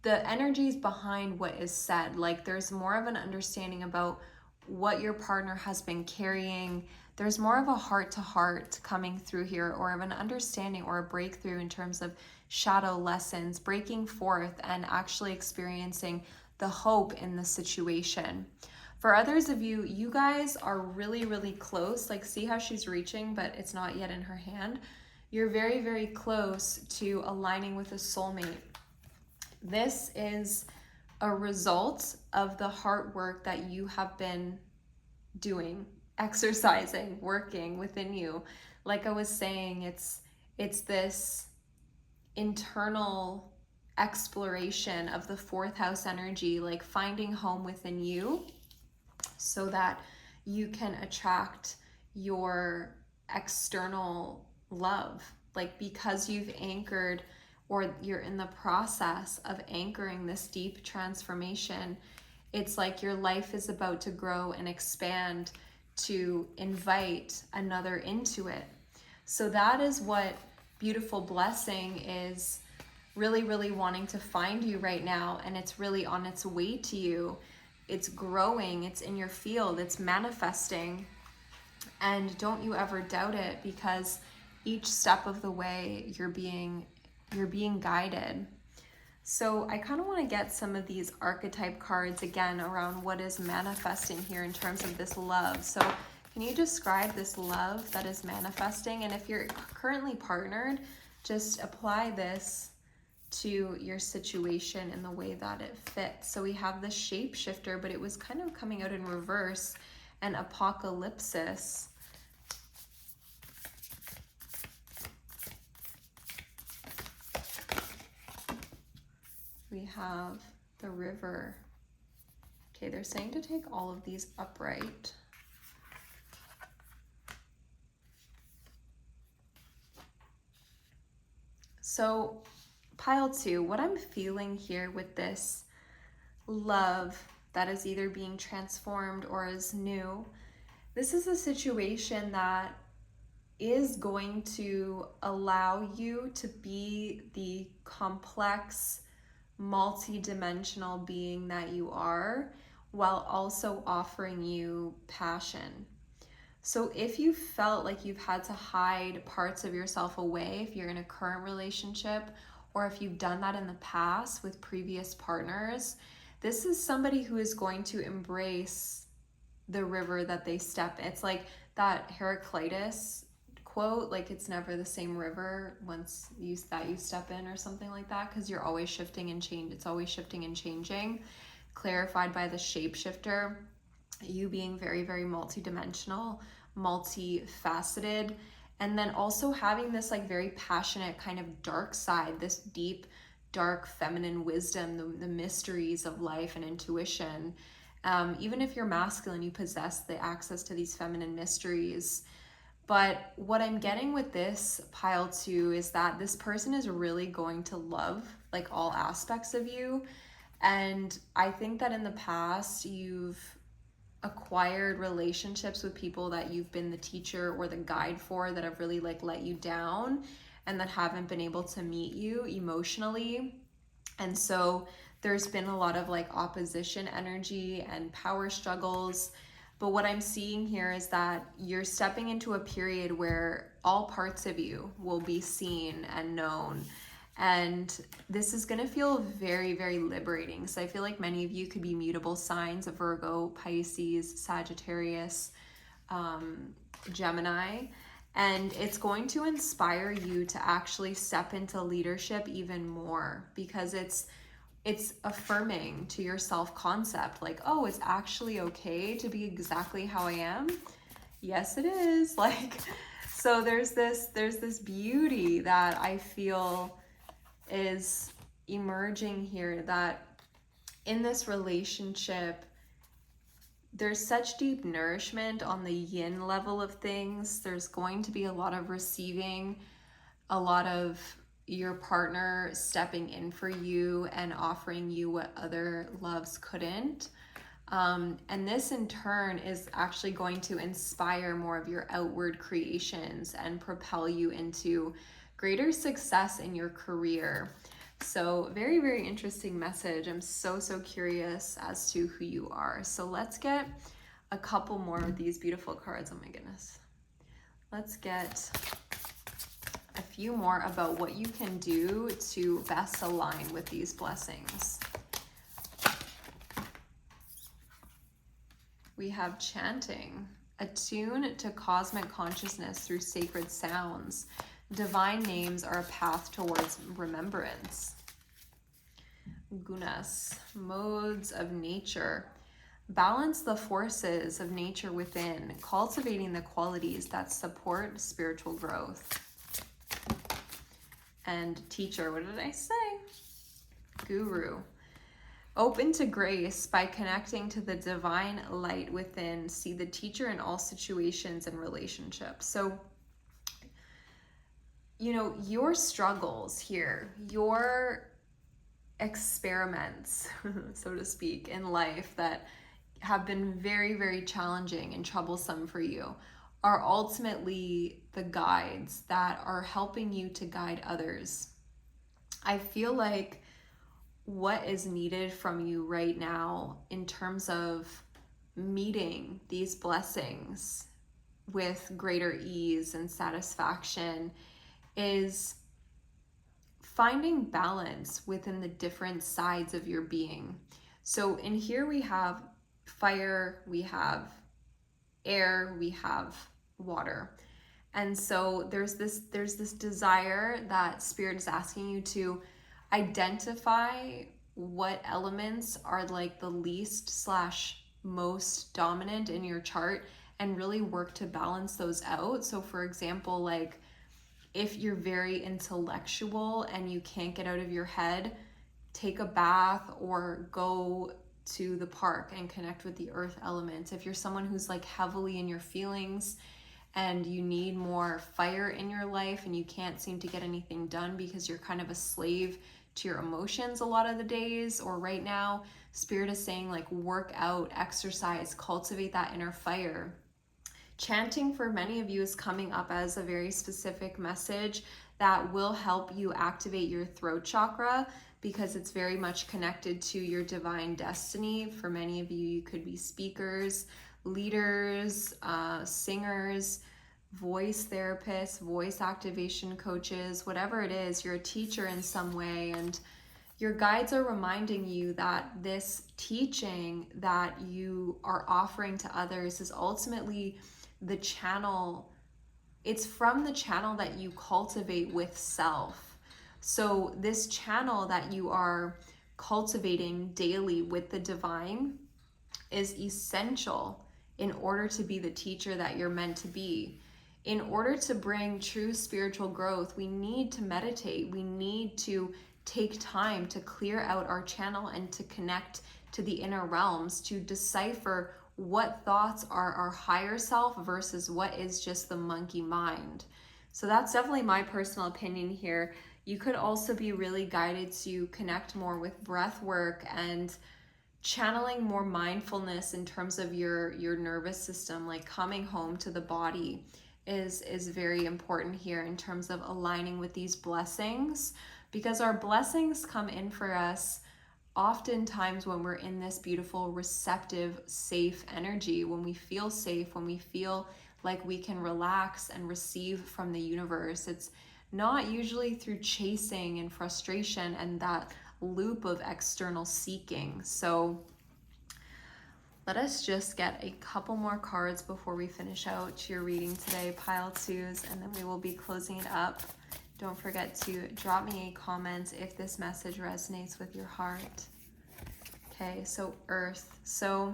the energies behind what is said. Like there's more of an understanding about what your partner has been carrying. There's more of a heart-to-heart coming through here, or of an understanding or a breakthrough in terms of shadow lessons, breaking forth and actually experiencing the hope in the situation. For others of you, you guys are really, really close. Like, see how she's reaching, but it's not yet in her hand. You're very, very close to aligning with a soulmate. This is a result of the hard work that you have been doing, exercising, working within you. Like I was saying, it's this internal exploration of the fourth house energy, like finding home within you so that you can attract your external love. Like, because you've anchored, or you're in the process of anchoring this deep transformation, it's like your life is about to grow and expand to invite another into it. So that is what beautiful blessing is really, really wanting to find you right now. And it's really on its way to you. It's growing, it's in your field, it's manifesting. And don't you ever doubt it, because each step of the way you're being guided. So I kind of want to get some of these archetype cards again around what is manifesting here in terms of this love. So can you describe this love that is manifesting? And if you're currently partnered, just apply this to your situation in the way that it fits. So we have the shapeshifter, but it was kind of coming out in reverse, and apocalypsis. We have the river. Okay, they're saying to take all of these upright. So pile 2, what I'm feeling here with this love that is either being transformed or is new, this is a situation that is going to allow you to be the complex, multi-dimensional being that you are, while also offering you passion. So if you felt like you've had to hide parts of yourself away, if you're in a current relationship, or if you've done that in the past with previous partners, this is somebody who is going to embrace the river that they step in. It's like that Heraclitus quote, like, it's never the same river once you step in, or something like that, because you're always shifting and change. It's always shifting and changing. Clarified by the shapeshifter, you being very, very multidimensional, multifaceted, and then also having this like very passionate kind of dark side, this deep, dark feminine wisdom, the mysteries of life and intuition. Even if you're masculine, you possess the access to these feminine mysteries. But what I'm getting with this pile 2 is that this person is really going to love like all aspects of you. And I think that in the past, you've acquired relationships with people that you've been the teacher or the guide for, that have really like let you down and that haven't been able to meet you emotionally. And so there's been a lot of like opposition energy and power struggles. But what I'm seeing here is that you're stepping into a period where all parts of you will be seen and known. And this is going to feel very, very liberating. So I feel like many of you could be mutable signs of Virgo, Pisces, Sagittarius, Gemini. And it's going to inspire you to actually step into leadership even more, because it's affirming to your self-concept, like, oh, it's actually okay to be exactly how I am. Yes, it is. Like, so there's this beauty that I feel is emerging here, that in this relationship, there's such deep nourishment on the yin level of things. There's going to be a lot of receiving, a lot of your partner stepping in for you and offering you what other loves couldn't. And this in turn is actually going to inspire more of your outward creations and propel you into greater success in your career. So very, very interesting message. I'm so curious as to who you are. So let's get a couple more of these beautiful cards. Oh my goodness. Let's get a few more about what you can do to best align with these blessings. We have chanting. Attune to cosmic consciousness through sacred sounds. Divine names are a path towards remembrance. Gunas, modes of nature. Balance the forces of nature within, cultivating the qualities that support spiritual growth. And teacher, what did I say? Guru. Open to grace by connecting to the divine light within. See the teacher in all situations and relationships. So, you know, your struggles here, your experiments, so to speak, in life that have been very, very challenging and troublesome for you are ultimately the guides that are helping you to guide others. I feel like what is needed from you right now in terms of meeting these blessings with greater ease and satisfaction is finding balance within the different sides of your being. So in here we have fire, we have air, we have water. And so there's this desire that Spirit is asking you to identify what elements are like the least / most dominant in your chart and really work to balance those out. So for example, like if you're very intellectual and you can't get out of your head, take a bath or go to the park and connect with the earth element. If you're someone who's like heavily in your feelings and you need more fire in your life and you can't seem to get anything done because you're kind of a slave to your emotions a lot of the days or right now, Spirit is saying like work out, exercise, cultivate that inner fire. Chanting for many of you is coming up as a very specific message that will help you activate your throat chakra because it's very much connected to your divine destiny. For many of you, you could be speakers, leaders, singers, voice therapists, voice activation coaches, whatever it is, you're a teacher in some way, and your guides are reminding you that this teaching that you are offering to others is ultimately the channel. It's from the channel that you cultivate with self. So this channel that you are cultivating daily with the divine is essential in order to be the teacher that you're meant to be. In order to bring true spiritual growth, we need to meditate. We need to take time to clear out our channel and to connect to the inner realms, to decipher what thoughts are our higher self versus what is just the monkey mind. So that's definitely my personal opinion here. You could also be really guided to connect more with breath work and channeling more mindfulness in terms of your nervous system, like coming home to the body is very important here in terms of aligning with these blessings, because our blessings come in for us oftentimes when we're in this beautiful, receptive, safe energy, when we feel safe, when we feel like we can relax and receive from the universe. It's not usually through chasing and frustration and that loop of external seeking. So let us just get a couple more cards before we finish out your reading today, pile twos, and then we will be closing it up. Don't forget to drop me a comment if this message resonates with your heart. Okay, so Earth. So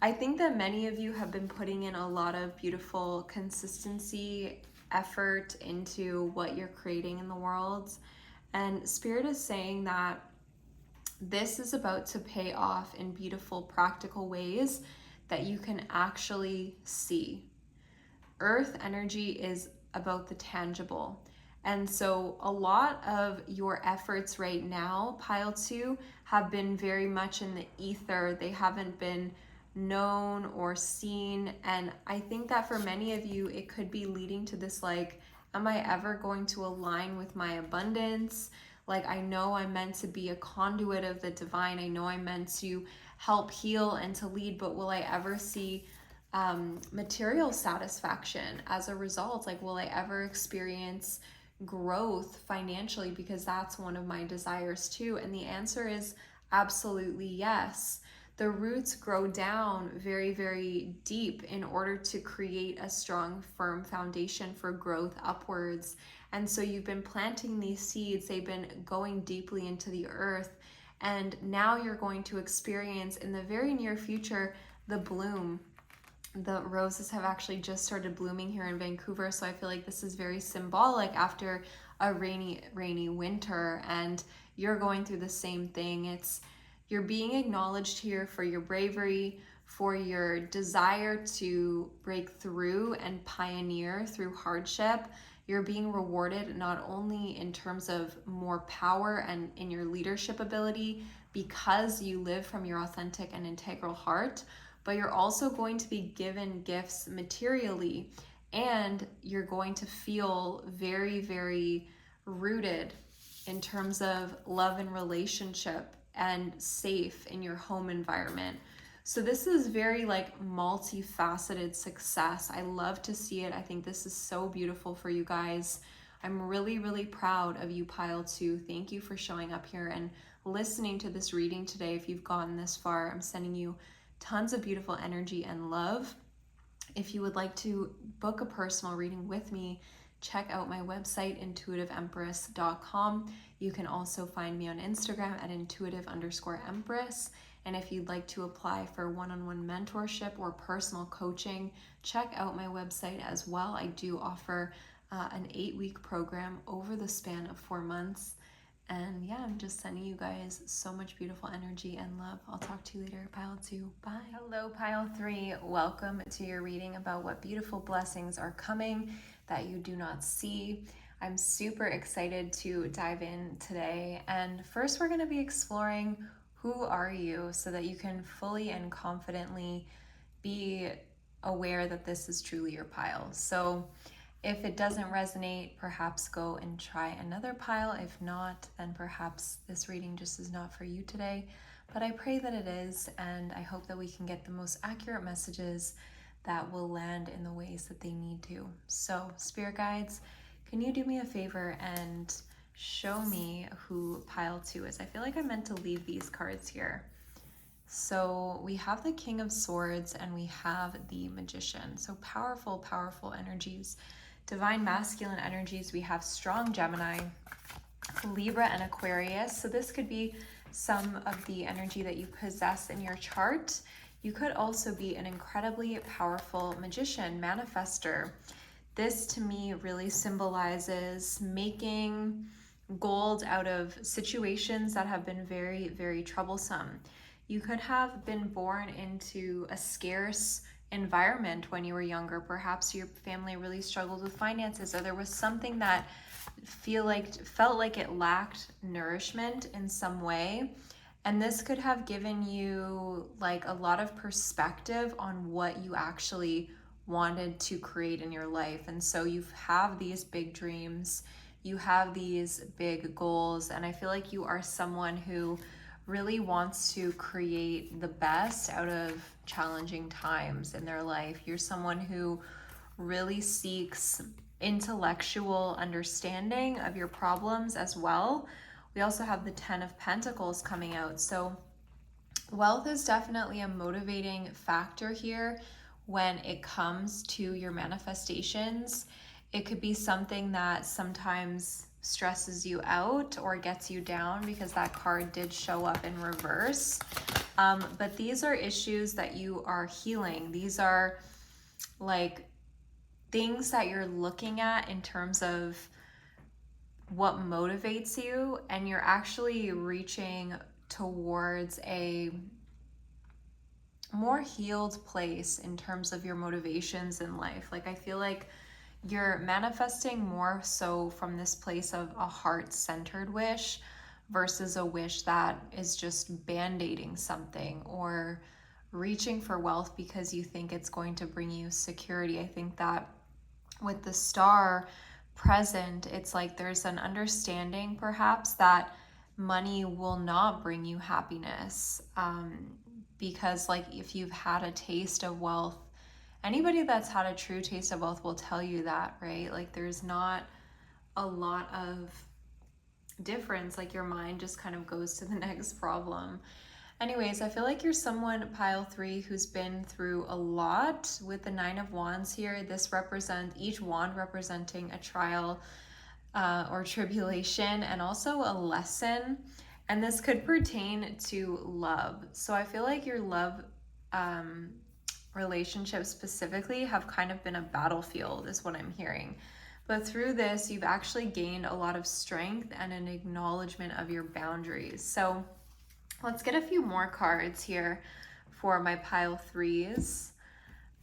I think that many of you have been putting in a lot of beautiful consistency, effort into what you're creating in the world. And Spirit is saying that this is about to pay off in beautiful, practical ways that you can actually see. Earth energy is about the tangible. And so a lot of your efforts right now, pile two, have been very much in the ether. They haven't been known or seen. And I think that for many of you, it could be leading to this like, am I ever going to align with my abundance? Like, I know I'm meant to be a conduit of the divine. I know I'm meant to help heal and to lead, but will I ever see material satisfaction as a result. Like, will I ever experience growth financially? Because that's one of my desires too. And the answer is absolutely yes. The roots grow down very, very deep in order to create a strong, firm foundation for growth upwards. And so you've been planting these seeds, they've been going deeply into the earth. And now you're going to experience in the very near future the bloom. The roses have actually just started blooming here in Vancouver, so I feel like this is very symbolic after a rainy winter, and you're going through the same thing. You're being acknowledged here for your bravery, for your desire to break through and pioneer through hardship. You're being rewarded not only in terms of more power and in your leadership ability because you live from your authentic and integral heart, but you're also going to be given gifts materially, and you're going to feel very, very rooted in terms of love and relationship and safe in your home environment. So this is very like multifaceted success. I love to see it. I think this is so beautiful for you guys. I'm really, really proud of you, Pile 2. Thank you for showing up here and listening to this reading today. If you've gotten this far, I'm sending you tons of beautiful energy and love. If you would like to book a personal reading with me, check out my website, intuitiveempress.com. You can also find me on Instagram at intuitive_empress. And if you'd like to apply for one-on-one mentorship or personal coaching, check out my website as well. I do offer an 8-week program over the span of 4 months. And yeah, I'm just sending you guys so much beautiful energy and love. I'll talk to you later, Pile 2. Bye. Hello, Pile 3. Welcome to your reading about what beautiful blessings are coming that you do not see. I'm super excited to dive in today. And first, we're going to be exploring who are you so that you can fully and confidently be aware that this is truly your pile. So if it doesn't resonate, perhaps go and try another pile. If not, then perhaps this reading just is not for you today. But I pray that it is, and I hope that we can get the most accurate messages that will land in the ways that they need to. So, Spirit Guides, can you do me a favor and show me who pile 2 is? I feel like I meant to leave these cards here. So we have the King of Swords and we have the Magician. So powerful, powerful energies. Divine masculine energies, we have strong Gemini, Libra, and Aquarius. So this could be some of the energy that you possess in your chart. You could also be an incredibly powerful magician, manifester. This to me really symbolizes making gold out of situations that have been very, very troublesome. You could have been born into a scarce environment when you were younger. Perhaps your family really struggled with finances, or there was something that felt like it lacked nourishment in some way. And this could have given you like a lot of perspective on what you actually wanted to create in your life. And so you have these big dreams, you have these big goals, and I feel like you are someone who really wants to create the best out of challenging times in their life. You're someone who really seeks intellectual understanding of your problems as well. We also have the 10 of Pentacles coming out. So wealth is definitely a motivating factor here when it comes to your manifestations. It could be something that sometimes stresses you out or gets you down, because that card did show up in reverse. But these are issues that you are healing. These are like things that you're looking at in terms of what motivates you, and you're actually reaching towards a more healed place in terms of your motivations in life. Like, I feel like you're manifesting more so from this place of a heart-centered wish versus a wish that is just band-aiding something or reaching for wealth because you think it's going to bring you security. I think that with the star present, it's like there's an understanding perhaps that money will not bring you happiness, because like if you've had a taste of wealth Anybody that's had a true taste of wealth will tell you that, right? Like there's not a lot of difference, like your mind just kind of goes to the next problem. Anyways, I feel like you're someone, pile 3, who's been through a lot with the 9 of Wands here. This represents, each wand representing a trial or tribulation and also a lesson. And this could pertain to love. So I feel like your love relationships specifically have kind of been a battlefield, is what I'm hearing. But through this, you've actually gained a lot of strength and an acknowledgement of your boundaries. So let's get a few more cards here for my pile 3s.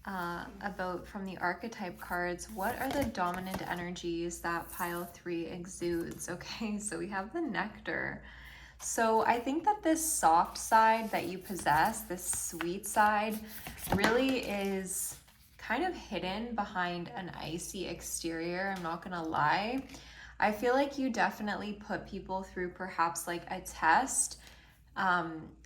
About from the archetype cards, what are the dominant energies that pile 3 exudes? Okay, so we have the nectar. So I think that this soft side that you possess, this sweet side, really is kind of hidden behind an icy exterior. I'm not gonna lie. I feel like you definitely put people through perhaps like a test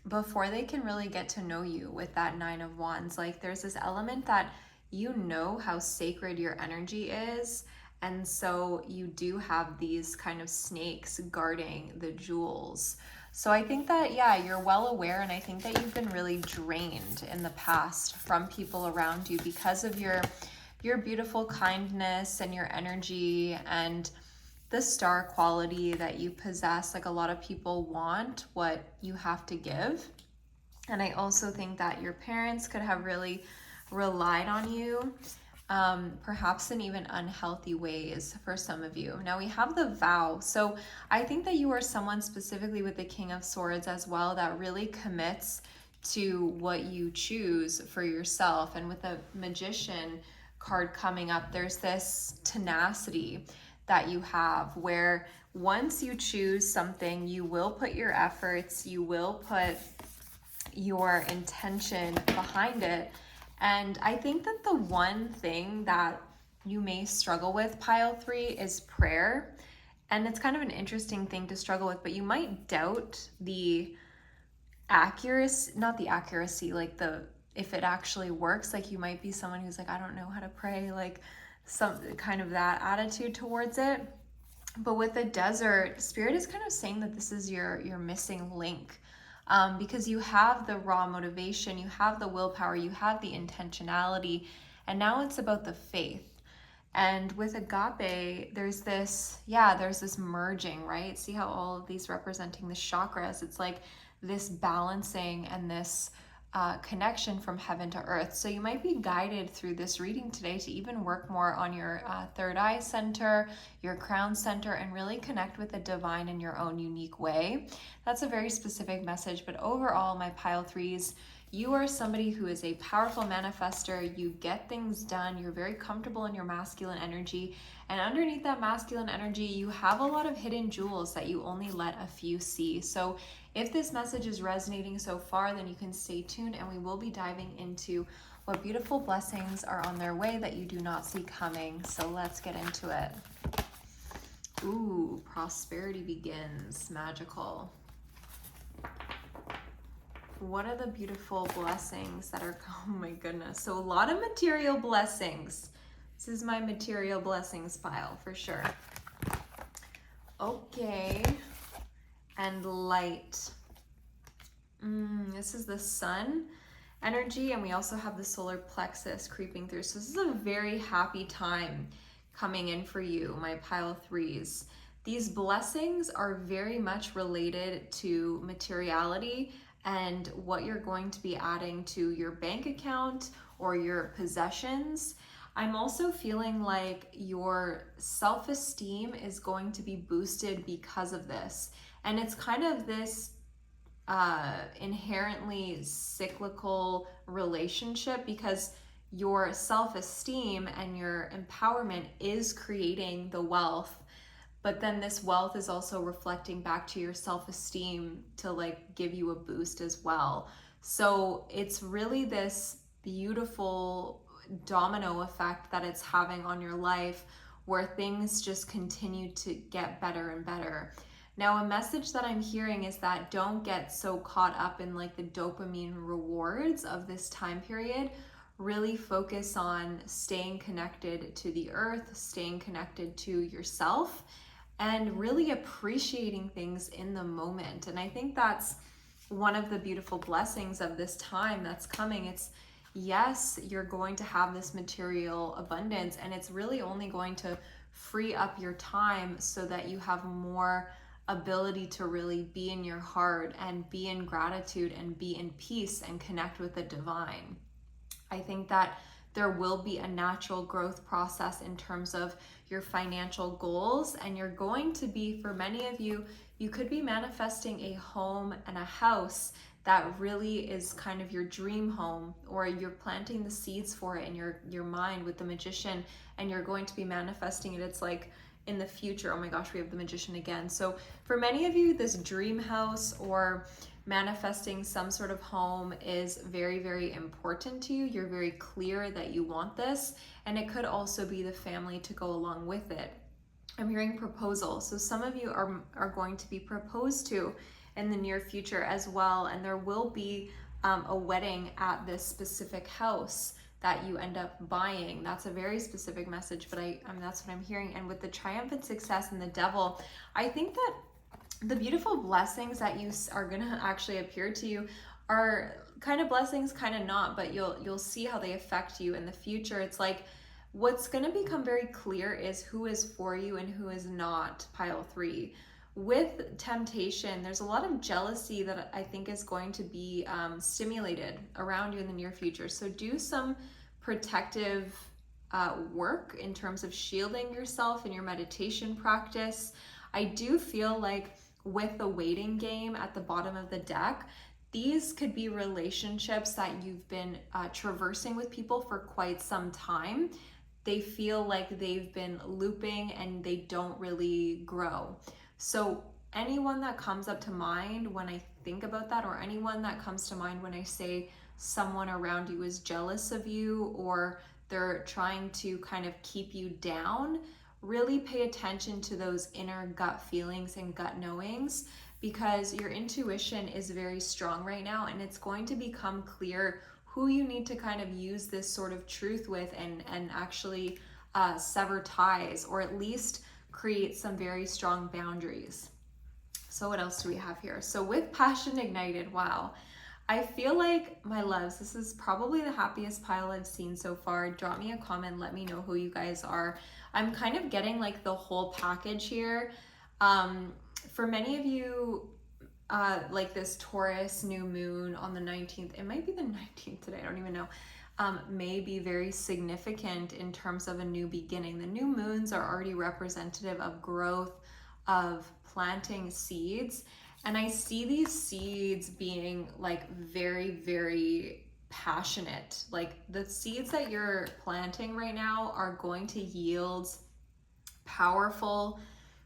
before they can really get to know you with that 9 of Wands. Like there's this element that you know how sacred your energy is, and so you do have these kind of snakes guarding the jewels. So I think that, yeah, you're well aware, and I think that you've been really drained in the past from people around you because of your beautiful kindness and your energy and the star quality that you possess. Like a lot of people want what you have to give. And I also think that your parents could have really relied on you, perhaps in even unhealthy ways for some of you. Now we have the vow. So I think that you are someone specifically with the King of Swords as well that really commits to what you choose for yourself. And with the Magician card coming up, there's this tenacity that you have where once you choose something, you will put your efforts, you will put your intention behind it. And I think that the one thing that you may struggle with, pile 3, is prayer. And it's kind of an interesting thing to struggle with, but you might doubt the accuracy, not the accuracy, like if it actually works. Like you might be someone who's like, I don't know how to pray, like some kind of that attitude towards it. But with the desert, Spirit is kind of saying that this is your missing link, because you have the raw motivation, you have the willpower, you have the intentionality, and now it's about the faith. And with agape, there's this merging, right? See how all of these representing the chakras, it's like this balancing and this connection from heaven to earth. So you might be guided through this reading today to even work more on your third eye center, your crown center, and really connect with the divine in your own unique way. That's a very specific message, but overall, my pile 3s, you are somebody who is a powerful manifester. You get things done. You're very comfortable in your masculine energy. And underneath that masculine energy, you have a lot of hidden jewels that you only let a few see. So if this message is resonating so far, then you can stay tuned, and we will be diving into what beautiful blessings are on their way that you do not see coming. So let's get into it. Ooh, prosperity begins. Magical. What are the beautiful blessings that are, oh my goodness. So a lot of material blessings. This is my material blessings pile for sure. Okay. And light. This is the sun energy, and we also have the solar plexus creeping through. So this is a very happy time coming in for you, my pile 3s. These blessings are very much related to materiality and what you're going to be adding to your bank account or your possessions. I'm also feeling like your self-esteem is going to be boosted because of this. And it's kind of this inherently cyclical relationship, because your self-esteem and your empowerment is creating the wealth, but then this wealth is also reflecting back to your self-esteem to like give you a boost as well. So it's really this beautiful domino effect that it's having on your life, where things just continue to get better and better. Now, a message that I'm hearing is that don't get so caught up in like the dopamine rewards of this time period. really focus on staying connected to the earth, staying connected to yourself, and really appreciating things in the moment. And I think that's one of the beautiful blessings of this time that's coming. It's, yes, you're going to have this material abundance, and it's really only going to free up your time so that you have more ability to really be in your heart and be in gratitude and be in peace and connect with the divine. I think that there will be a natural growth process in terms of your financial goals, and you're going to be, for many of you, you could be manifesting a home and a house that really is kind of your dream home, or you're planting the seeds for it in your mind with the Magician, and you're going to be manifesting it. It's like in the future. Oh my gosh, we have the Magician again. So for many of you, this dream house or manifesting some sort of home is very, very important to you. You're very clear that you want this, and it could also be the family to go along with it. I'm hearing proposal. So some of you are going to be proposed to in the near future as well, and there will be a wedding at this specific house that you end up buying. That's a very specific message, but that's what I'm hearing. And with the triumphant success and the devil, I think that the beautiful blessings that you are gonna actually appear to you are kind of blessings, kind of not, but you'll see how they affect you in the future. It's like what's gonna become very clear is who is for you and who is not, pile 3. With temptation, there's a lot of jealousy that I think is going to be stimulated around you in the near future. So do some protective work in terms of shielding yourself in your meditation practice. I do feel like with the waiting game at the bottom of the deck, these could be relationships that you've been traversing with people for quite some time. They feel like they've been looping and they don't really grow. So anyone that comes up to mind when I think about that, or anyone that comes to mind when I say someone around you is jealous of you or they're trying to kind of keep you down, really pay attention to those inner gut feelings and gut knowings, because your intuition is very strong right now, and it's going to become clear who you need to kind of use this sort of truth with and actually sever ties, or at least create some very strong boundaries. So what else do we have here? So with passion ignited, wow. I feel like, my loves, this is probably the happiest pile I've seen so far. Drop me a comment, let me know who you guys are. I'm kind of getting like the whole package here. For many of you, like this Taurus new moon on the 19th, it might be the 19th today, I don't even know, may be very significant in terms of a new beginning. The new moons are already representative of growth, of planting seeds. And I see these seeds being like very, very passionate. Like the seeds that you're planting right now are going to yield powerful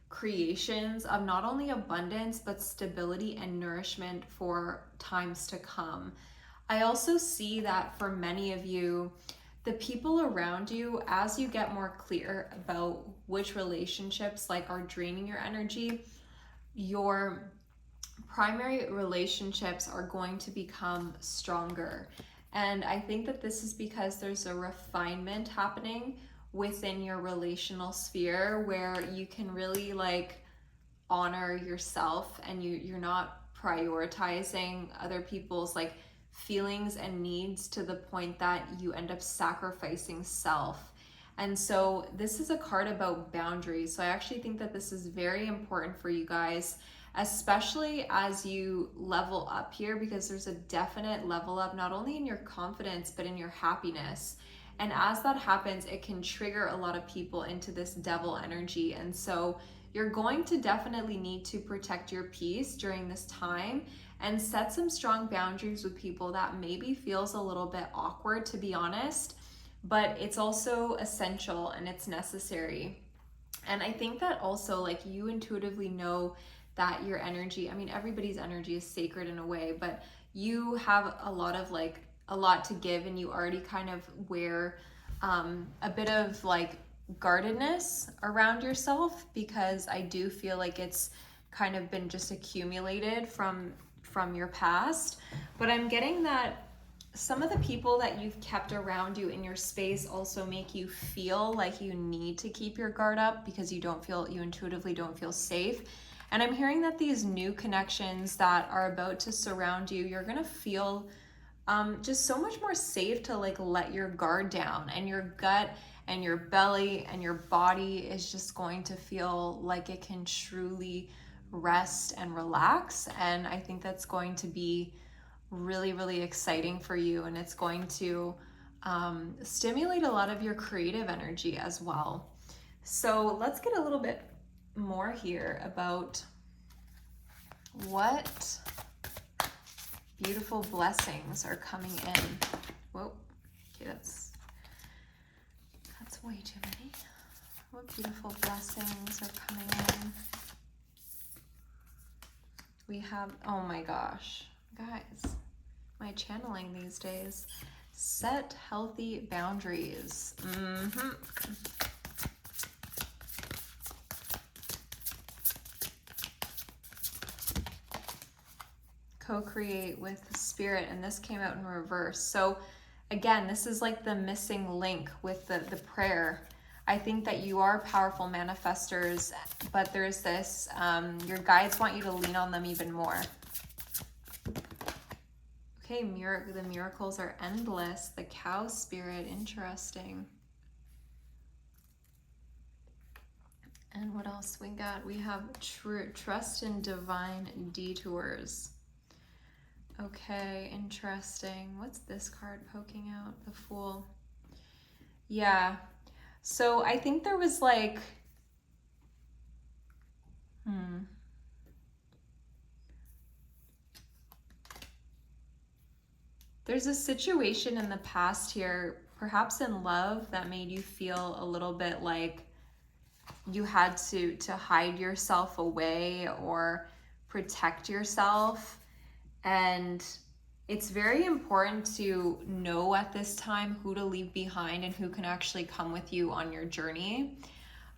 creations of not only abundance, but stability and nourishment for times to come. I also see that for many of you, the people around you, as you get more clear about which relationships like are draining your energy, your primary relationships are going to become stronger. And I think that this is because there's a refinement happening within your relational sphere where you can really like honor yourself, and you're not prioritizing other people's like feelings and needs to the point that you end up sacrificing self. And so this is a card about boundaries. So I actually think that this is very important for you guys, especially as you level up here, because there's a definite level up not only in your confidence but in your happiness. And as that happens, it can trigger a lot of people into this devil energy. And so you're going to definitely need to protect your peace during this time and set some strong boundaries with people that maybe feels a little bit awkward, to be honest, but it's also essential and it's necessary. And I think that also like you intuitively know that your energy, I mean, everybody's energy is sacred in a way, but you have a lot to give, and you already kind of wear a bit of like guardedness around yourself, because I do feel like it's kind of been just accumulated from your past. But I'm getting that some of the people that you've kept around you in your space also make you feel like you need to keep your guard up because you intuitively don't feel safe. And I'm hearing that these new connections that are about to surround you, you're gonna feel just so much more safe to like let your guard down, and your gut and your belly and your body is just going to feel like it can truly rest and relax. And I think that's going to be really, really exciting for you, and it's going to stimulate a lot of your creative energy as well. So let's get a little bit more here about what beautiful blessings are coming in. Whoa, okay, that's way too many. What beautiful blessings are coming in? We have, oh my gosh, guys, my channeling these days. Set healthy boundaries. Co-create with spirit, and this came out in reverse. So again, this is like the missing link with the prayer. I think that you are powerful manifestors, but there's this, your guides want you to lean on them even more. Okay, the miracles are endless. The cow spirit, interesting. And what else we got? We have trust in divine detours. Okay, interesting. What's this card poking out? The Fool. Yeah. So I think there was like, there's a situation in the past here, perhaps in love, that made you feel a little bit like you had to hide yourself away or protect yourself. And it's very important to know at this time who to leave behind and who can actually come with you on your journey.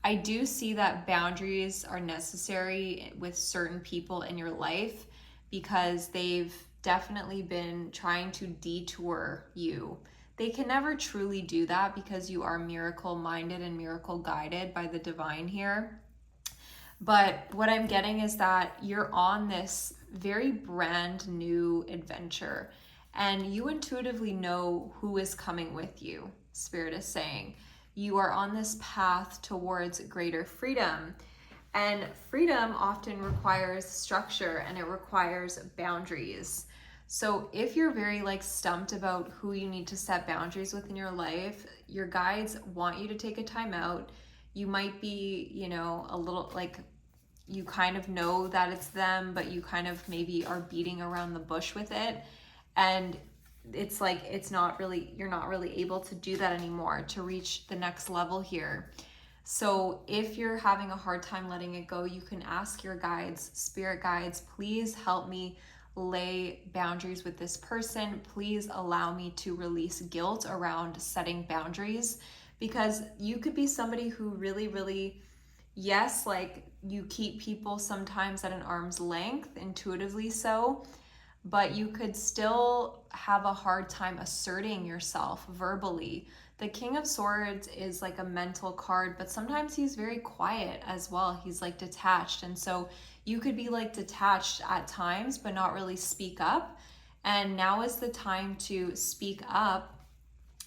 I do see that boundaries are necessary with certain people in your life because they've definitely been trying to detour you. They can never truly do that because you are miracle minded and miracle guided by the divine here. But what I'm getting is that you're on this very brand new adventure, and you intuitively know who is coming with you. Spirit is saying you are on this path towards greater freedom, and freedom often requires structure and it requires boundaries. So if you're very like stumped about who you need to set boundaries with in your life, your guides want you to take a time out. You might be, a little like, you kind of know that it's them, but you kind of maybe are beating around the bush with it. And it's like, you're not really able to do that anymore to reach the next level here. So if you're having a hard time letting it go, you can ask your guides, spirit guides, please help me lay boundaries with this person. Please allow me to release guilt around setting boundaries, because you could be somebody who really, really, yes, like you keep people sometimes at an arm's length, intuitively so, but you could still have a hard time asserting yourself verbally. The King of Swords is like a mental card, but sometimes he's very quiet as well. He's like detached. And so you could be like detached at times, but not really speak up. And now is the time to speak up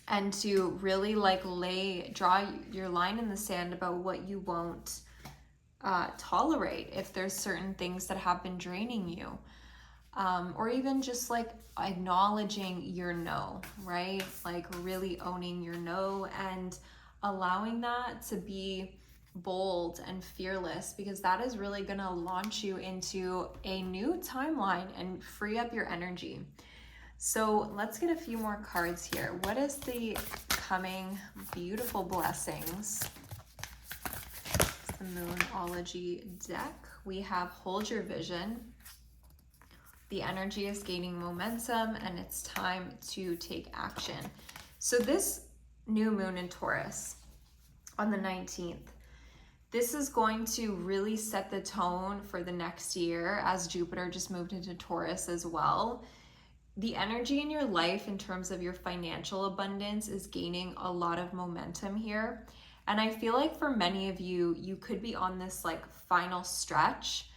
and to really like draw your line in the sand about what you won't tolerate if there's certain things that have been draining you. Or even just like acknowledging your no, right? Like really owning your no and allowing that to be bold and fearless, because that is really going to launch you into a new timeline and free up your energy. So let's get a few more cards here. What is the coming beautiful blessings? It's the Moonology deck. We have Hold Your Vision. The energy is gaining momentum and it's time to take action. So this new moon in Taurus on the 19th, this is going to really set the tone for the next year, as Jupiter just moved into Taurus as well. the energy in your life in terms of your financial abundance is gaining a lot of momentum here. And I feel like for many of you, you could be on this like final stretch.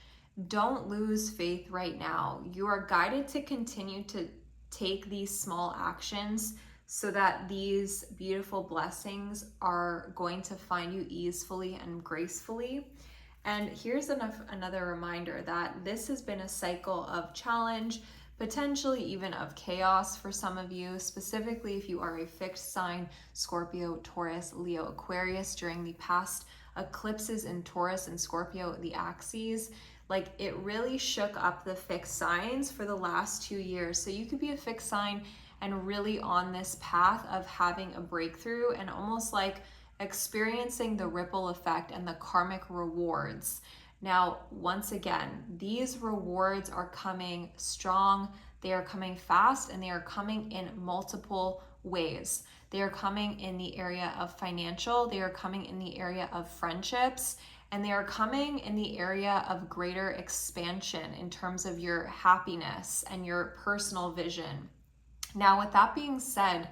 Don't lose faith right now. You are guided to continue to take these small actions so that these beautiful blessings are going to find you easily and gracefully. And here's another reminder that this has been a cycle of challenge, potentially even of chaos for some of you, specifically if you are a fixed sign, Scorpio, Taurus, Leo, Aquarius, during the past eclipses in Taurus and Scorpio, the axes. Like, it really shook up the fixed signs for the last 2 years. So you could be a fixed sign and really on this path of having a breakthrough and almost like experiencing the ripple effect and the karmic rewards. Now, once again, these rewards are coming strong, they are coming fast, and they are coming in multiple ways. They are coming in the area of financial, they are coming in the area of friendships, and they are coming in the area of greater expansion in terms of your happiness and your personal vision. Now, with that being said,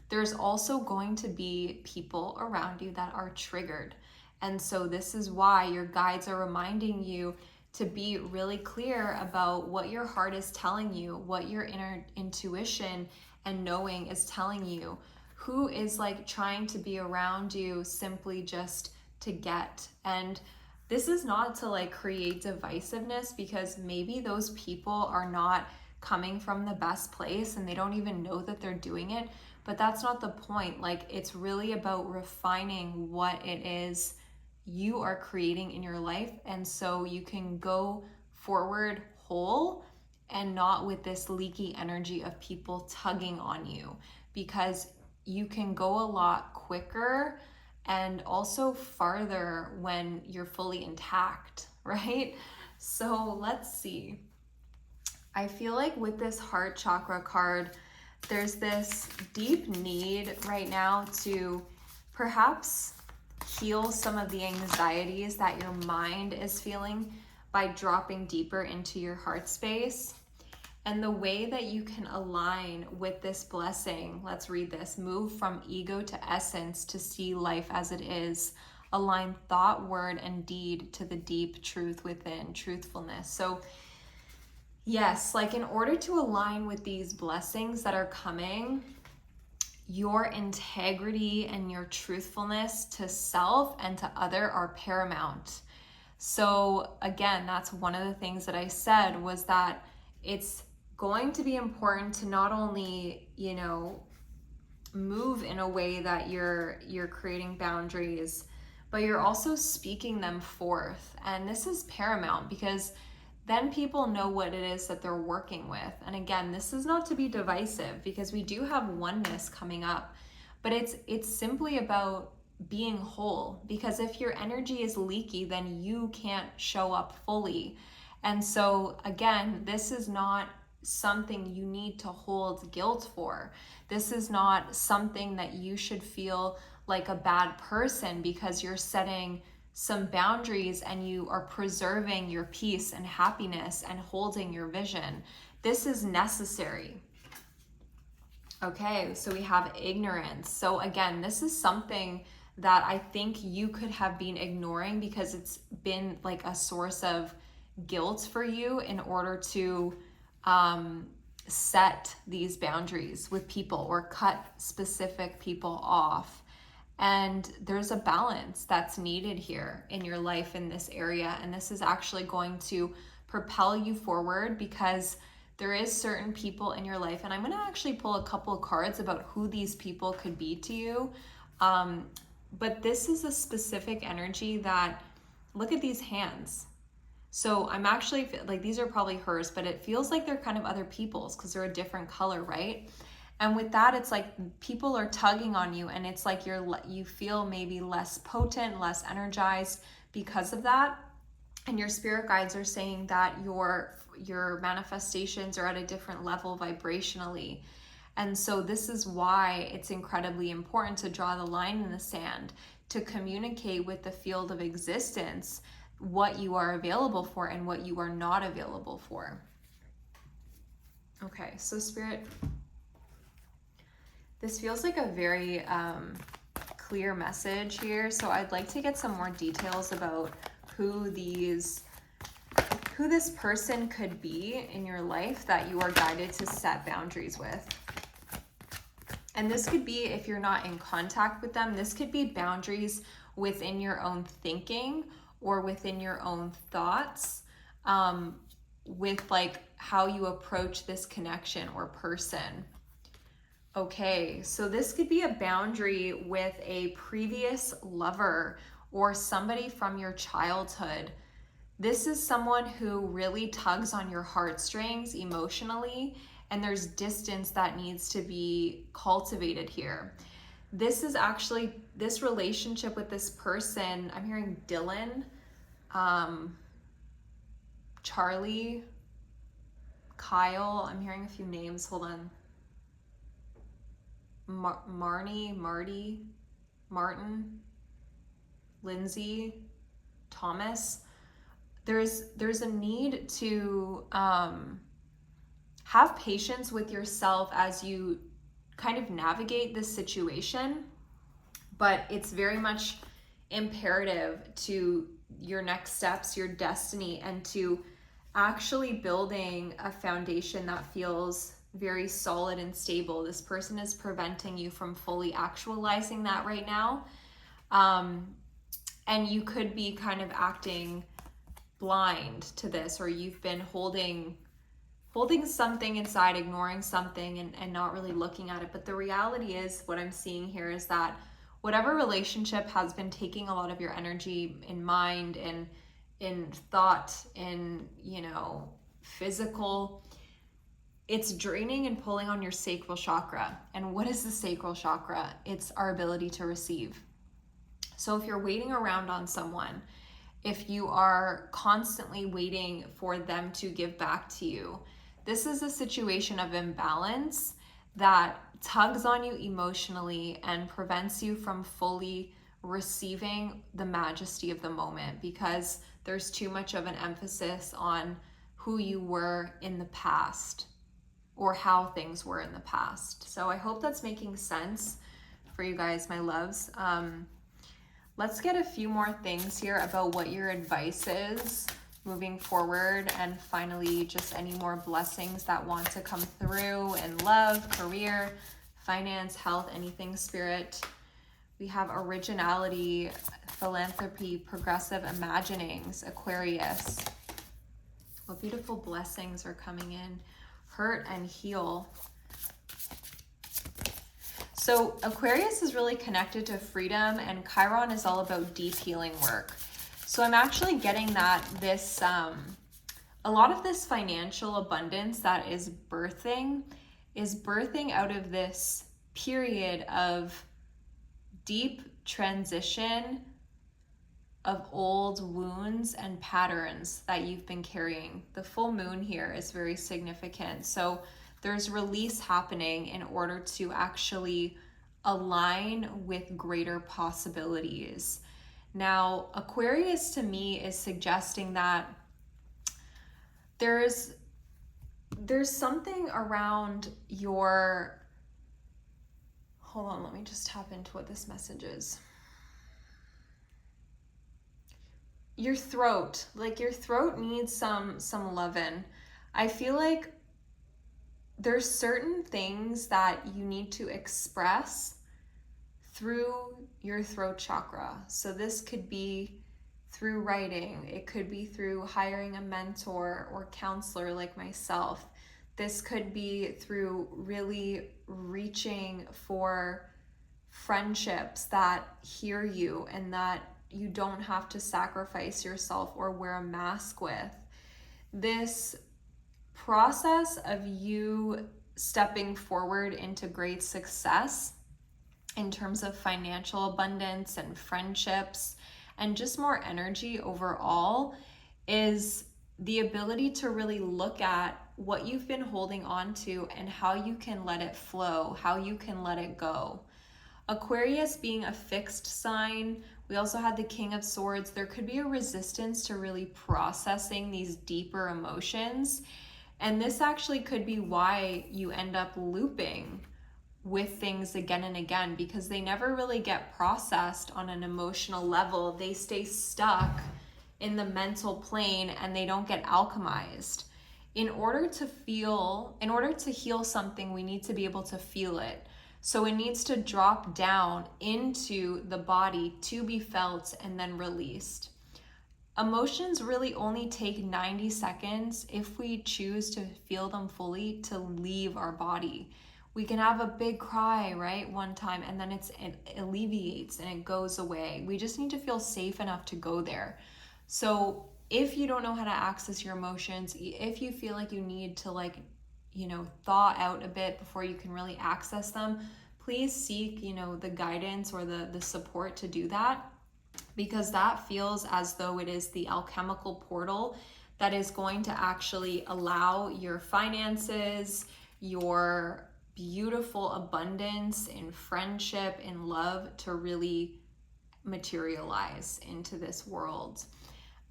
there's also going to be people around you that are triggered. And so this is why your guides are reminding you to be really clear about what your heart is telling you, what your inner intuition and knowing is telling you, who is like trying to be around you simply just to get. And this is not to like create divisiveness, because maybe those people are not coming from the best place and they don't even know that they're doing it, but that's not the point. Like, it's really about refining what it is you are creating in your life, and so you can go forward whole and not with this leaky energy of people tugging on you, because you can go a lot quicker and also farther when you're fully intact, right? So let's see. I feel like with this heart chakra card, there's this deep need right now to perhaps heal some of the anxieties that your mind is feeling by dropping deeper into your heart space. And the way that you can align with this blessing, let's read this: move from ego to essence to see life as it is. Align thought, word, and deed to the deep truth within, truthfulness. So yes, like in order to align with these blessings that are coming, your integrity and your truthfulness to self and to other are paramount. So again, that's one of the things that I said, was that it's going to be important to not only, move in a way that you're creating boundaries, but you're also speaking them forth. And this is paramount, because then people know what it is that they're working with. And again, this is not to be divisive, because we do have oneness coming up, but it's simply about being whole, because if your energy is leaky, then you can't show up fully. And so again, this is not something you need to hold guilt for. This is not something that you should feel like a bad person because you're setting some boundaries and you are preserving your peace and happiness and holding your vision. This is necessary. Okay, so we have ignorance. So again, this is something that I think you could have been ignoring because it's been like a source of guilt for you in order to set these boundaries with people or cut specific people off. And there's a balance that's needed here in your life in this area. And this is actually going to propel you forward, because there is certain people in your life. And I'm going to actually pull a couple of cards about who these people could be to you. But this is a specific energy that, look at these hands. So I'm actually, like, these are probably hers, but it feels like they're kind of other people's because they're a different color, right? And with that, it's like people are tugging on you, and it's like you feel maybe less potent, less energized because of that. And your spirit guides are saying that your manifestations are at a different level vibrationally. And so this is why it's incredibly important to draw the line in the sand, to communicate with the field of existence what you are available for and what you are not available for. Okay, so Spirit, this feels like a very clear message here. So I'd like to get some more details about who this person could be in your life that you are guided to set boundaries with. And this could be, if you're not in contact with them, this could be boundaries within your own thinking or within your own thoughts, with like how you approach this connection or person. Okay, so this could be a boundary with a previous lover or somebody from your childhood. This is someone who really tugs on your heartstrings emotionally, and there's distance that needs to be cultivated here. This is actually, this relationship with this person, I'm hearing Dylan, Charlie, Kyle, I'm hearing a few names, hold on. Marnie, Marty, Martin, Lindsay, Thomas. There's a need to have patience with yourself as you kind of navigate this situation, but it's very much imperative to your next steps, your destiny, and to actually building a foundation that feels very solid and stable. This person is preventing you from fully actualizing that right now. And you could be kind of acting blind to this, or you've been holding something inside, ignoring something and not really looking at it. But the reality is, what I'm seeing here is that whatever relationship has been taking a lot of your energy in mind and in thought, in, you know, physical, it's draining and pulling on your sacral chakra. And what is the sacral chakra? It's our ability to receive. So if you're waiting around on someone, if you are constantly waiting for them to give back to you, this is a situation of imbalance that tugs on you emotionally and prevents you from fully receiving the majesty of the moment, because there's too much of an emphasis on who you were in the past or how things were in the past. So I hope that's making sense for you guys, my loves. Let's get a few more things here about what your advice is moving forward, and finally just any more blessings that want to come through in love, career, finance, health, anything, Spirit. We have originality, philanthropy, progressive imaginings, Aquarius. What beautiful blessings are coming in. Hurt and heal. So Aquarius is really connected to freedom, and Chiron is all about deep healing work. So I'm actually getting that this, a lot of this financial abundance that is birthing out of this period of deep transition of old wounds and patterns that you've been carrying. The full moon here is very significant. So there's release happening in order to actually align with greater possibilities. Now, Aquarius to me is suggesting that there's something around your, hold on, let me just tap into what this message is. Your throat, like your throat needs some lovin'. I feel like there's certain things that you need to express through your throat chakra. So this could be through writing. It could be through hiring a mentor or counselor like myself. This could be through really reaching for friendships that hear you and that you don't have to sacrifice yourself or wear a mask with. This process of you stepping forward into great success in terms of financial abundance and friendships and just more energy overall is the ability to really look at what you've been holding on to and how you can let it flow, how you can let it go. Aquarius being a fixed sign, we also had the King of Swords. There could be a resistance to really processing these deeper emotions. And this actually could be why you end up looping with things again and again, because they never really get processed on an emotional level. They stay stuck in the mental plane and they don't get alchemized. In order to heal something, we need to be able to feel it. So it needs to drop down into the body to be felt and then released. Emotions really only take 90 seconds if we choose to feel them fully to leave our body. We can have a big cry, right, one time, and then it alleviates and it goes away. We just need to feel safe enough to go there. So if you don't know how to access your emotions, if you feel like you need to thaw out a bit before you can really access them, please seek, the guidance or the support to do that, because that feels as though it is the alchemical portal that is going to actually allow your finances, your beautiful abundance in friendship, in love, to really materialize into this world.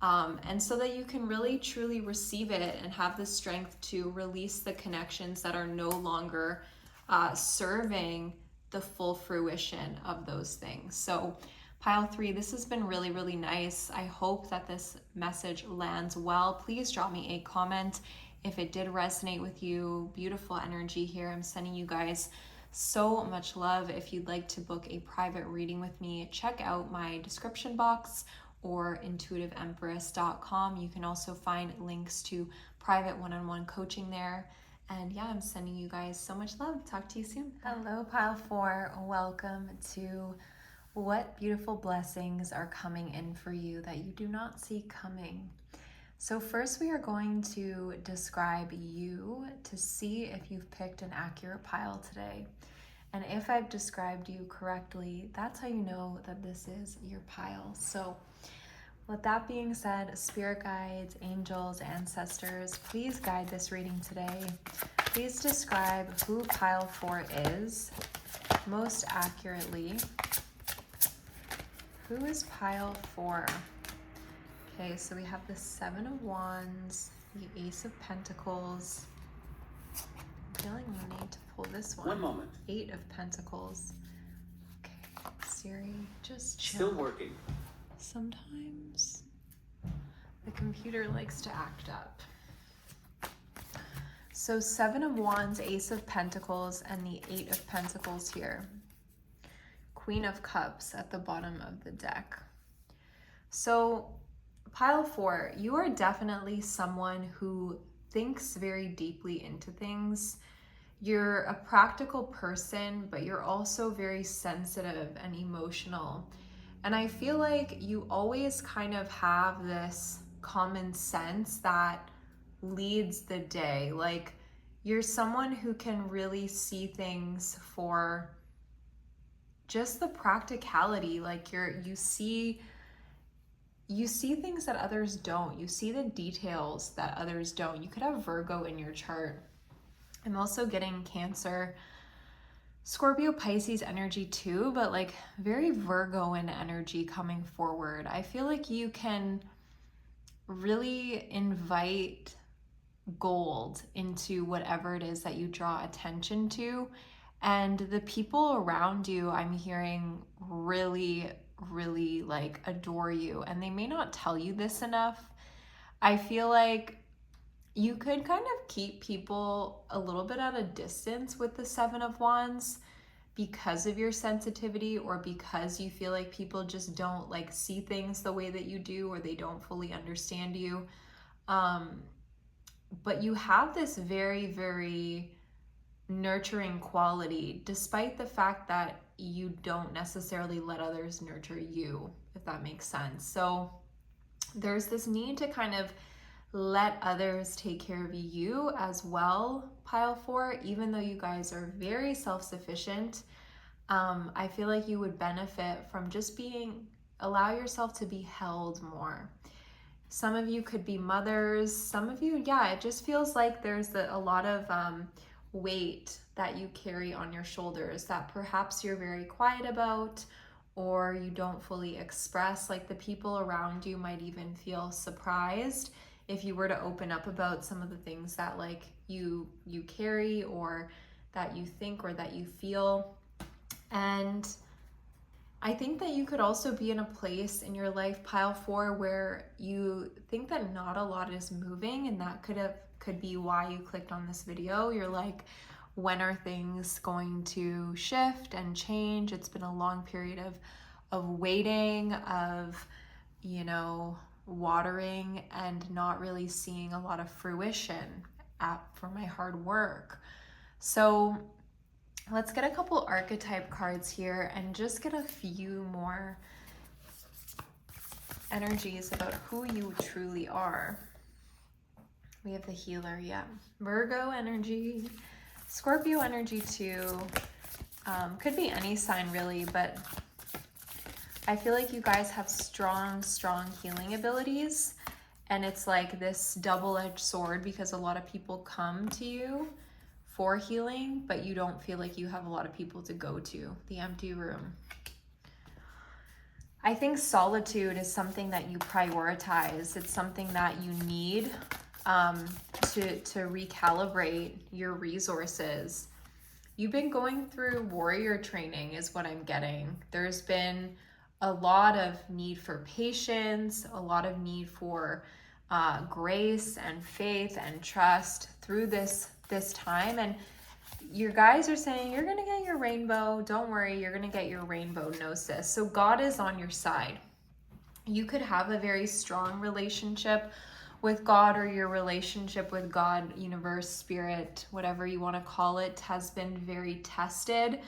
And so that you can really truly receive it and have the strength to release the connections that are no longer serving the full fruition of those things. So Pile 3, this has been really, really nice. I hope that this message lands well. Please drop me a comment if it did resonate with you. Beautiful energy here. I'm sending you guys so much love. If you'd like to book a private reading with me, check out my description box or intuitivempress.com. You can also find links to private one-on-one coaching there. And yeah, I'm sending you guys so much love. Talk to you soon. Hello, Pile 4. Welcome to what beautiful blessings are coming in for you that you do not see coming. So first we are going to describe you to see if you've picked an accurate pile today. And if I've described you correctly, that's how you know that this is your pile. So with that being said, spirit guides, angels, ancestors, please guide this reading today. Please describe who Pile 4 is most accurately. Who is Pile 4? Okay, so we have the 7 of Wands, the Ace of Pentacles. I'm feeling we need to pull this one. 1 moment. 8 of Pentacles. Okay, Siri, just chill. Still working. Sometimes the computer likes to act up. So 7 of Wands, Ace of Pentacles, and the 8 of Pentacles here. Queen of Cups at the bottom of the deck. So Pile 4, you are definitely someone who thinks very deeply into things. You're a practical person, but you're also very sensitive and emotional. And I feel like you always kind of have this common sense that leads the day. Like, you're someone who can really see things for just the practicality. Like you see things that others don't. You see the details that others don't. You could have Virgo in your chart. I'm also getting Cancer, Scorpio, Pisces energy too, but like very Virgoan energy coming forward. I feel like you can really invite gold into whatever it is that you draw attention to. And the people around you, I'm hearing, really, really like adore you. And they may not tell you this enough. I feel like you could kind of keep people a little bit at a distance with the 7 of Wands because of your sensitivity, or because you feel like people just don't like see things the way that you do, or they don't fully understand you. But you have this very, very nurturing quality, despite the fact that you don't necessarily let others nurture you, if that makes sense. So there's this need to kind of let others take care of you as well, Pile 4, even though you guys are very self-sufficient. I feel like you would benefit from just allow yourself to be held more. Some of you could be mothers. Some of you, yeah, it just feels like there's a lot of weight that you carry on your shoulders that perhaps you're very quiet about, or you don't fully express. Like, the people around you might even feel surprised if you were to open up about some of the things that like you carry or that you think or that you feel. And I think that you could also be in a place in your life, pile 4, where you think that not a lot is moving, and that could be why you clicked on this video. You're like, when are things going to shift and change? It's been a long period of waiting, of, you know, watering and not really seeing a lot of fruition for my hard work. So let's get a couple archetype cards here and just get a few more energies about who you truly are. We have the healer, yeah. Virgo energy, Scorpio energy too. Could be any sign really, but I feel like you guys have strong healing abilities. And it's like this double-edged sword, because a lot of people come to you for healing, but you don't feel like you have a lot of people to go to. The empty room. I think solitude is something that you prioritize. It's something that you need to recalibrate your resources. You've been going through warrior training is what I'm getting. There's been a lot of need for patience, a lot of need for grace and faith and trust through this time. And your guides are saying, you're going to get your rainbow. Don't worry, you're going to get your rainbow gnosis. So God is on your side. You could have a very strong relationship with God, or your relationship with God, universe, spirit, whatever you want to call it, has been very tested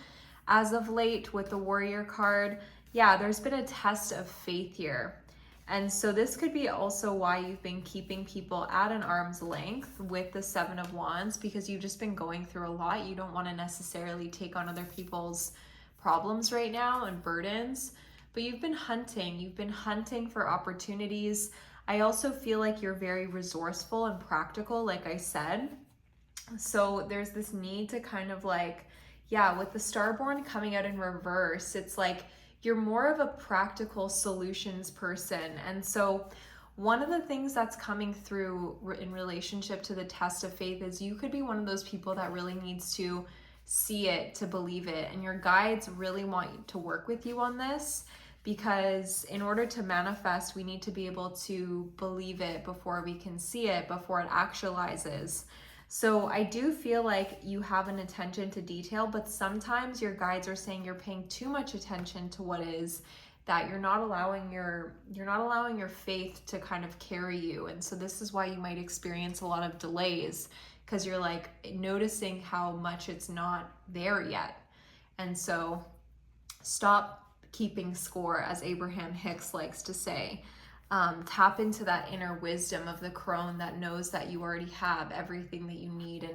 as of late with the warrior card. Yeah, there's been a test of faith here. And so this could be also why you've been keeping people at an arm's length with the 7 of Wands, because you've just been going through a lot. You don't want to necessarily take on other people's problems right now and burdens, but you've been hunting for opportunities. I also feel like you're very resourceful and practical, like I said. So there's this need to kind of like, yeah, with the Starborn coming out in reverse, it's like you're more of a practical solutions person. And so one of the things that's coming through in relationship to the test of faith is you could be one of those people that really needs to see it to believe it. And your guides really want to work with you on this, because in order to manifest, we need to be able to believe it before we can see it, before it actualizes. So I do feel like you have an attention to detail, but sometimes your guides are saying you're paying too much attention to what is, that you're not allowing your faith to kind of carry you. And so this is why you might experience a lot of delays, because you're like noticing how much it's not there yet. And so stop keeping score, as Abraham Hicks likes to say. Tap into that inner wisdom of the crone that knows that you already have everything that you need,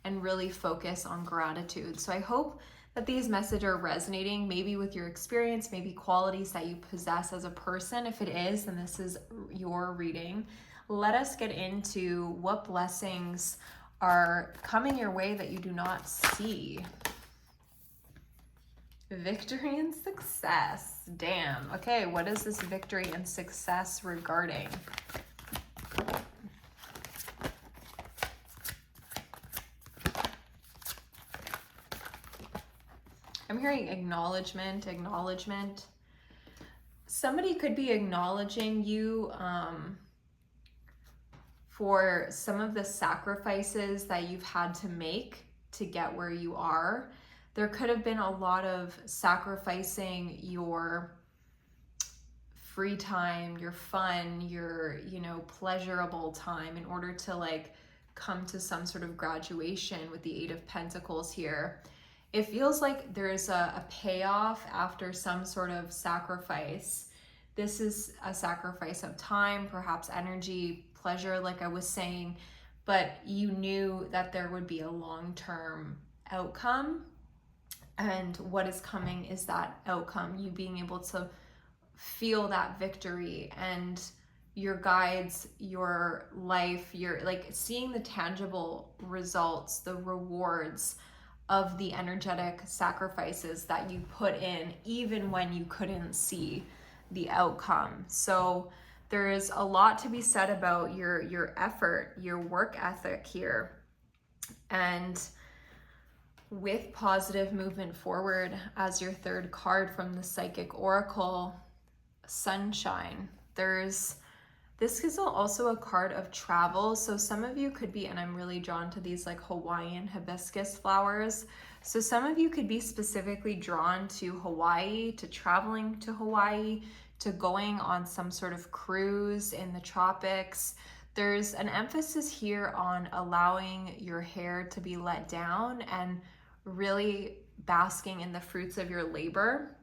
and really focus on gratitude. So I hope that these messages are resonating, maybe with your experience, maybe qualities that you possess as a person. If it is, then this is your reading. Let us get into what blessings are coming your way that you do not see. Victory and success. Damn. Okay, what is this victory and success regarding? I'm hearing acknowledgement. Somebody could be acknowledging you for some of the sacrifices that you've had to make to get where you are. There could have been a lot of sacrificing your free time, your fun, your, pleasurable time in order to like come to some sort of graduation with the 8 of Pentacles here. It feels like there's a payoff after some sort of sacrifice. This is a sacrifice of time, perhaps energy, pleasure, like I was saying, but you knew that there would be a long-term outcome. And what is coming is that outcome, you being able to feel that victory, and your guides, your life, you're like seeing the tangible results, the rewards of the energetic sacrifices that you put in, even when you couldn't see the outcome. So There's a lot to be said about your effort, your work ethic here. And with positive movement forward as your third card from the Psychic Oracle, Sunshine, this is also a card of travel. So some of you could be, and I'm really drawn to these like Hawaiian hibiscus flowers. So some of you could be specifically drawn to Hawaii, to traveling to Hawaii, to going on some sort of cruise in the tropics. There's an emphasis here on allowing your hair to be let down and really basking in the fruits of your labor.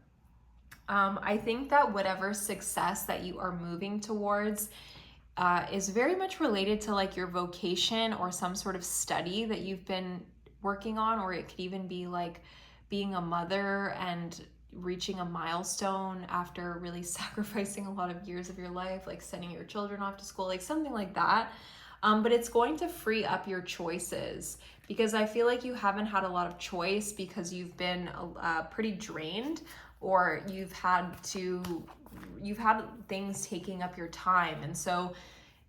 I think that whatever success that you are moving towards is very much related to like your vocation or some sort of study that you've been working on, or it could even be like being a mother and reaching a milestone after really sacrificing a lot of years of your life, like sending your children off to school, like something like that. But it's going to free up your choices, because I feel like you haven't had a lot of choice because you've been pretty drained, or you've had things taking up your time, and so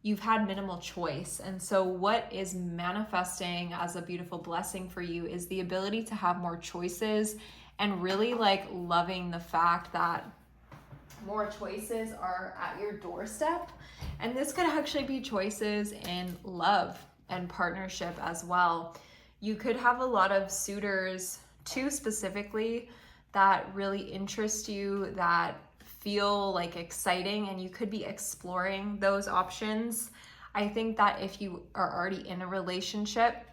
you've had minimal choice. And so what is manifesting as a beautiful blessing for you is the ability to have more choices, and really like loving the fact that more choices are at your doorstep. And this could actually be choices in love and partnership as well. You could have a lot of suitors too, specifically, that really interest you, that feel like exciting, and you could be exploring those options. I think that if you are already in a relationship,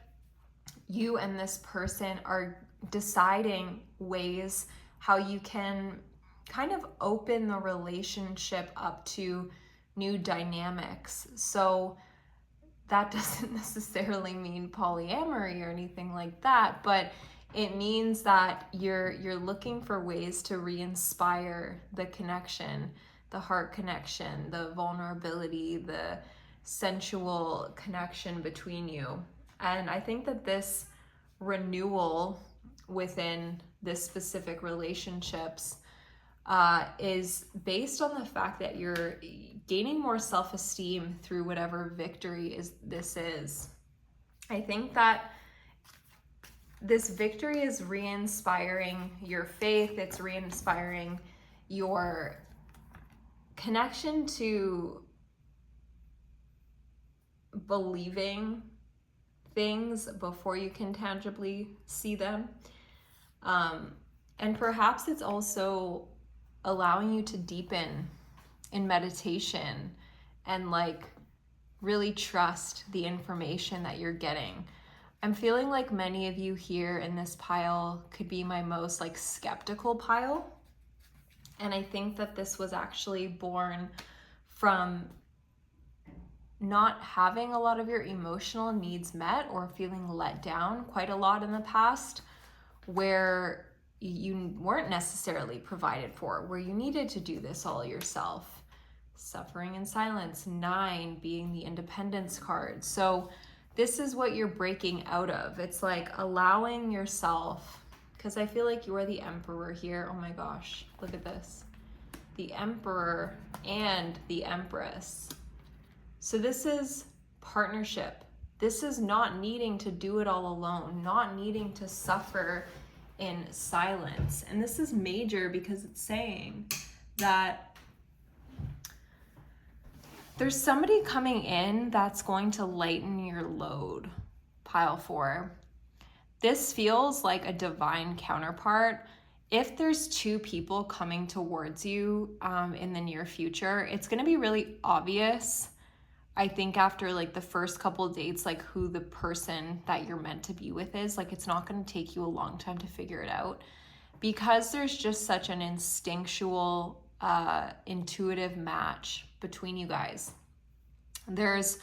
you and this person are deciding ways how you can kind of open the relationship up to new dynamics. So that doesn't necessarily mean polyamory or anything like that, but it means that you're looking for ways to re-inspire the connection, the heart connection, the vulnerability, the sensual connection between you. And I think that this renewal within this specific relationships is based on the fact that you're gaining more self-esteem through whatever victory this is. I think that this victory is re-inspiring your faith. It's re-inspiring your connection to believing things before you can tangibly see them. And perhaps it's also allowing you to deepen in meditation and like really trust the information that you're getting. I'm feeling like many of you here in this pile could be my most like skeptical pile. And I think that this was actually born from not having a lot of your emotional needs met, or feeling let down quite a lot in the past, where you weren't necessarily provided for, where you needed to do this all yourself. Suffering in silence, 9 being the independence card. So this is what you're breaking out of. It's like allowing yourself, because I feel like you're the emperor here. Oh my gosh, look at this. The emperor and the empress. So this is partnership. This is not needing to do it all alone, not needing to suffer in silence. And this is major because it's saying that there's somebody coming in that's going to lighten your load, pile 4. This feels like a divine counterpart. If there's 2 people coming towards you in the near future, it's going to be really obvious, I think, after like the first couple of dates, like who the person that you're meant to be with is. Like, it's not going to take you a long time to figure it out, because there's just such an instinctual, intuitive match between you guys. There's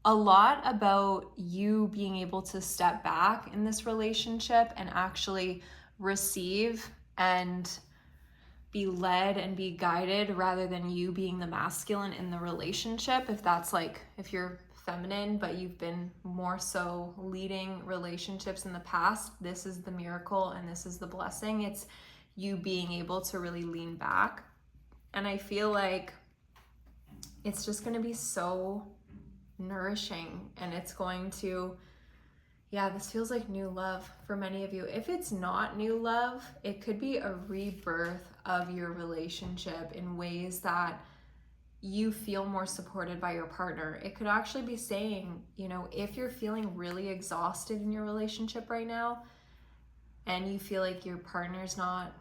a lot about you being able to step back in this relationship and actually receive and be led and be guided, rather than you being the masculine in the relationship. If that's like, if you're feminine but you've been more so leading relationships in the past, this is the miracle and this is the blessing. It's you being able to really lean back. And I feel like it's just going to be so nourishing, and it's going to, yeah, this feels like new love for many of you. If it's not new love, it could be a rebirth of your relationship in ways that you feel more supported by your partner. It could actually be saying, you know, if you're feeling really exhausted in your relationship right now and you feel like your partner's not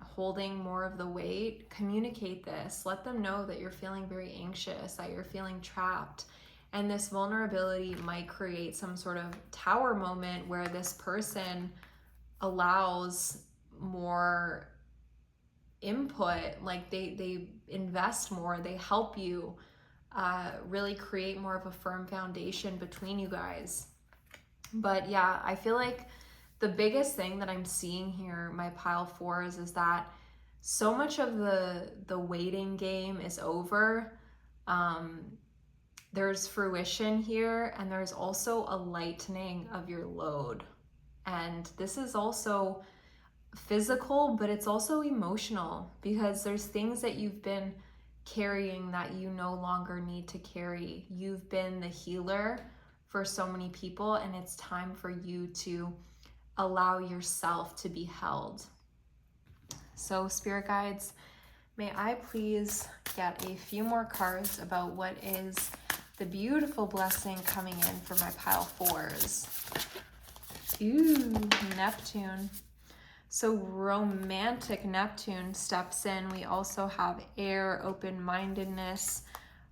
holding more of the weight, communicate this. Let them know that you're feeling very anxious, that you're feeling trapped. And this vulnerability might create some sort of tower moment where this person allows more input, like they invest more, they help you really create more of a firm foundation between you guys. But yeah, I feel like the biggest thing that I'm seeing here, my pile fours, is that so much of the waiting game is over. There's fruition here, and there's also a lightening of your load. And this is also physical, but it's also emotional, because there's things that you've been carrying that you no longer need to carry. You've been the healer for so many people, and it's time for you to allow yourself to be held. So Spirit Guides, may I please get a few more cards about what is the beautiful blessing coming in for my pile fours. Ooh, Neptune. So romantic Neptune steps in. We also have air, open-mindedness,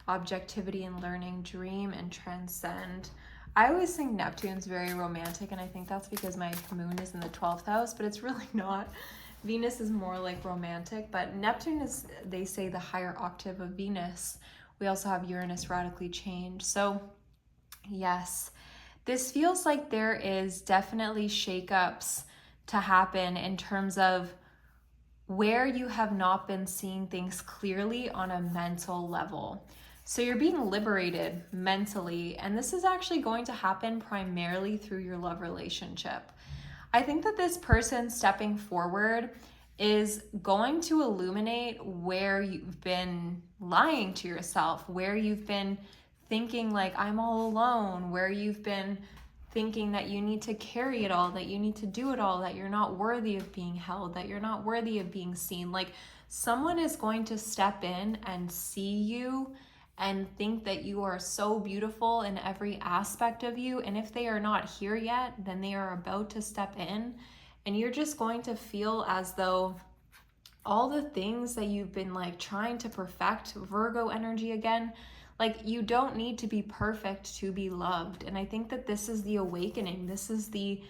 objectivity and learning, dream and transcend. I always think Neptune's very romantic, and I think that's because my moon is in the 12th house, but it's really not. Venus is more like romantic, but Neptune is, they say, the higher octave of Venus. We also have Uranus radically changed. So yes, this feels like there is definitely shakeups to happen in terms of where you have not been seeing things clearly on a mental level. So you're being liberated mentally, and this is actually going to happen primarily through your love relationship. I think that this person stepping forward is going to illuminate where you've been lying to yourself, where you've been thinking like I'm all alone, where you've been thinking that you need to carry it all, that you need to do it all, that you're not worthy of being held, that you're not worthy of being seen. Like, someone is going to step in and see you and think that you are so beautiful in every aspect of you. And if they are not here yet, then they are about to step in, and you're just going to feel as though all the things that you've been like trying to perfect, Virgo energy again, like, you don't need to be perfect to be loved. And I think that this is the awakening. This is the